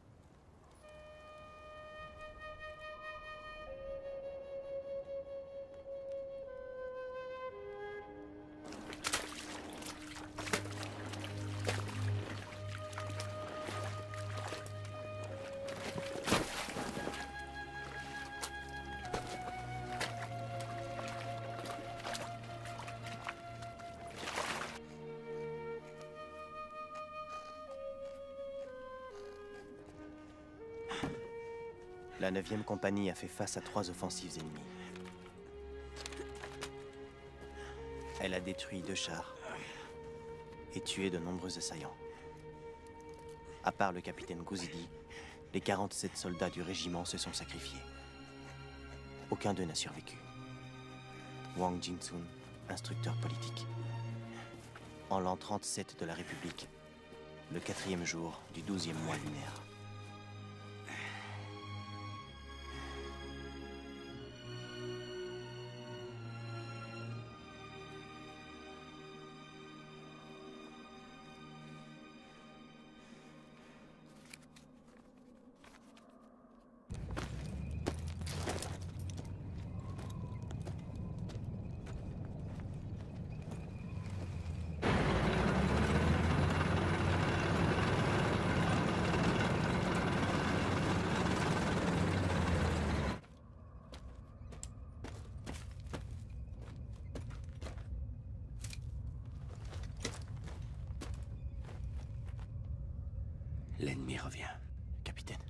La 9e compagnie a fait face à 3 offensives ennemies. Elle a détruit 2 chars et tué de nombreux assaillants. À part le capitaine Guzidi, les 47 soldats du régiment se sont sacrifiés. Aucun d'eux n'a survécu. Wang Jingsun, instructeur politique. En l'an 37 de la République, le 4e jour du 12e mois lunaire. L'ennemi revient. Capitaine,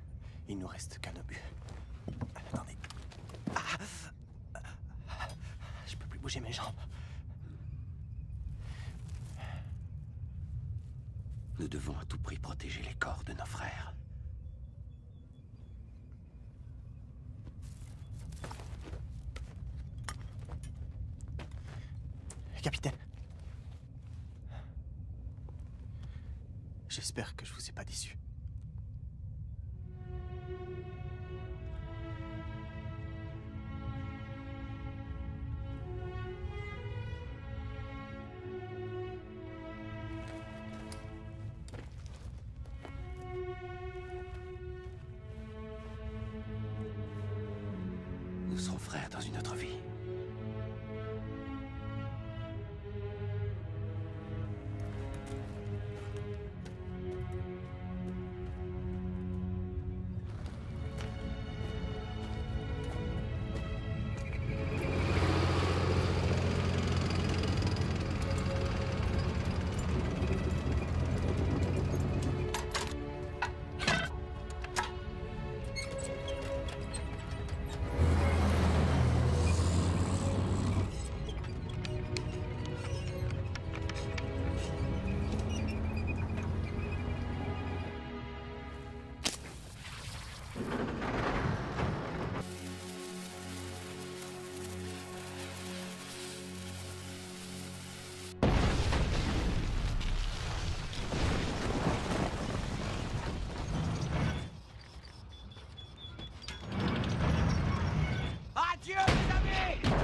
il nous reste qu'un obus. Attendez. Je peux plus bouger mes jambes. Nous devons à tout prix protéger les corps de nos frères. Capitaine. J'espère que je vous ai pas déçu. Nous serons frères dans une autre vie. Adieu, mes amis!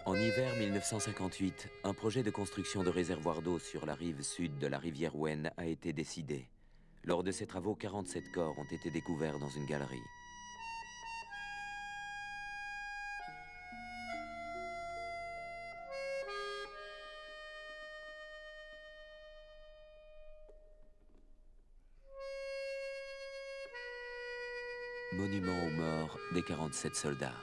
En hiver 1958, un projet de construction de réservoir d'eau sur la rive sud de la rivière Wen a été décidé. Lors de ces travaux, 47 corps ont été découverts dans une galerie. monument aux morts des 47 soldats.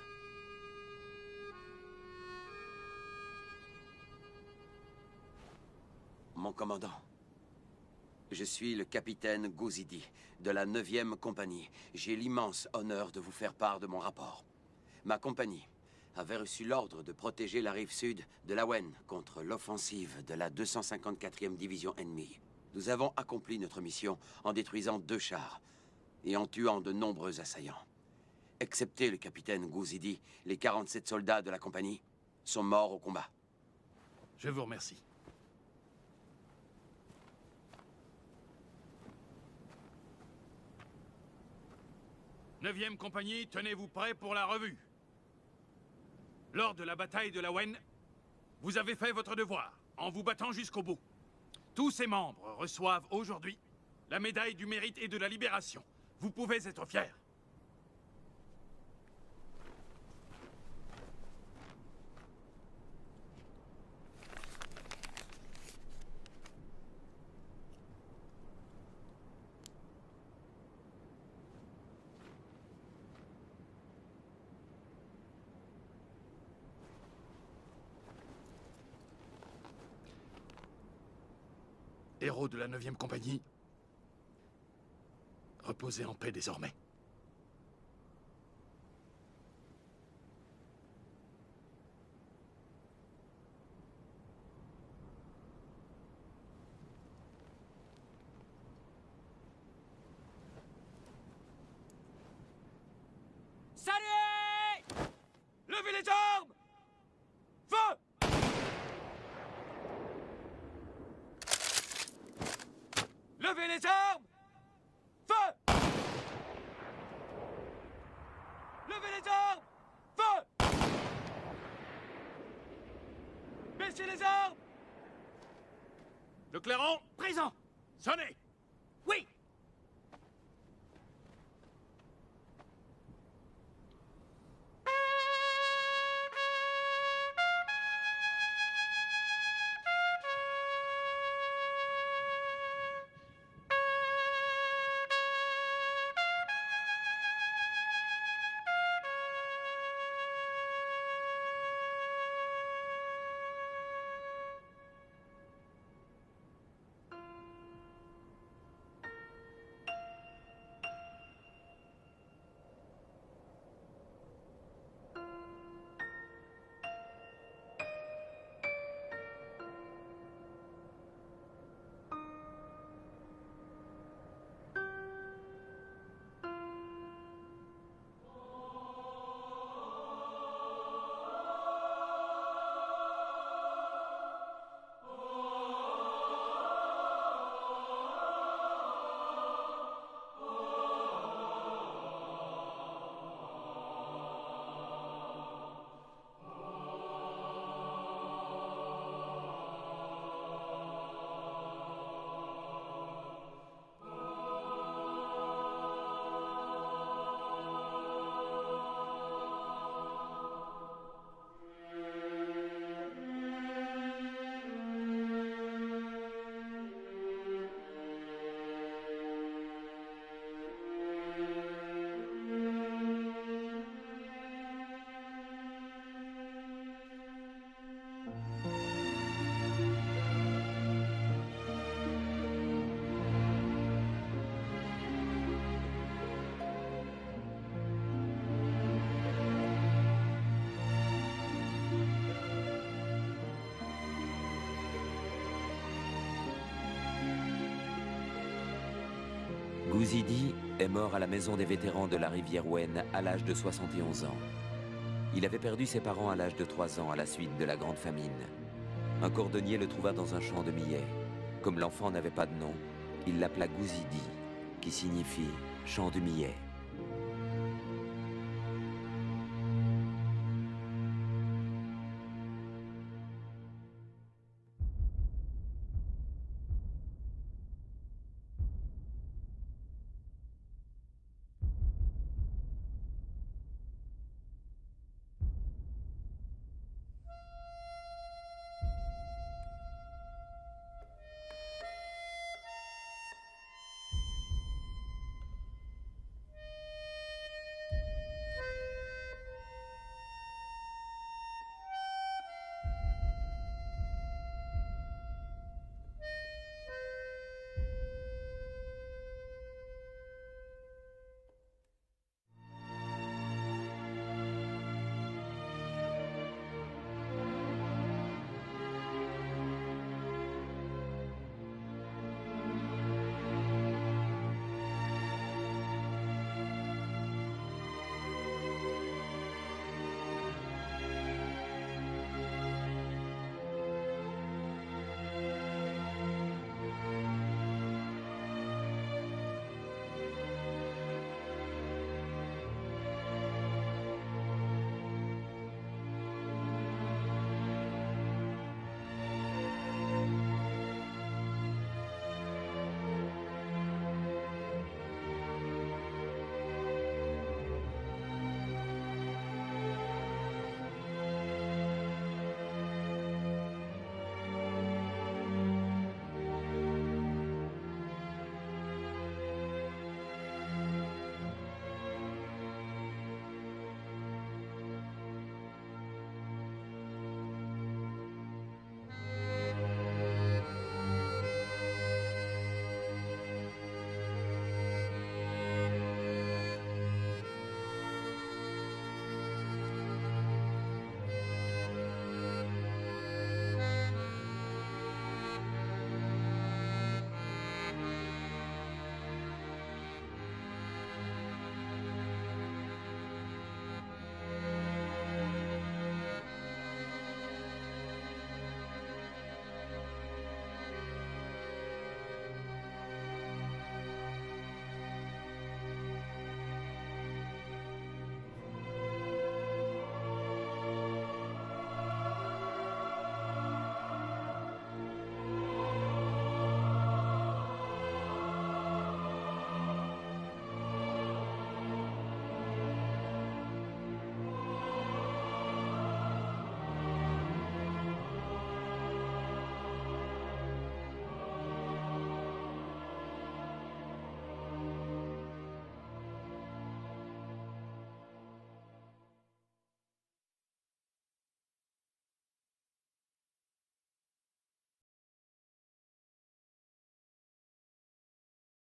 Mon commandant, je suis le capitaine Gouzidi, de la 9e compagnie. J'ai l'immense honneur de vous faire part de mon rapport. Ma compagnie avait reçu l'ordre de protéger la rive sud de l'Awen contre l'offensive de la 254e division ennemie. Nous avons accompli notre mission en détruisant 2 chars et en tuant de nombreux assaillants. Excepté le capitaine Gouzidi, les 47 soldats de la compagnie sont morts au combat. Je vous remercie. Neuvième compagnie, tenez-vous prêts pour la revue. Lors de la bataille de l'Awen, vous avez fait votre devoir, en vous battant jusqu'au bout. Tous ses membres reçoivent aujourd'hui la médaille du mérite et de la libération. Vous pouvez être fiers. Héros de la 9e compagnie, reposez en paix désormais. Salut! Levez les armes! Feu! Levez les armes! Feu! Levez les armes! Feu! Baissez les armes! Le clairon, Présent! sonnez! Oui! Gouzidi est mort à la maison des vétérans de la rivière Wen à l'âge de 71 ans. Il avait perdu ses parents à l'âge de 3 ans à la suite de la Grande Famine. Un cordonnier le trouva dans un champ de millet. Comme l'enfant n'avait pas de nom, il l'appela Gouzidi, qui signifie champ de millet.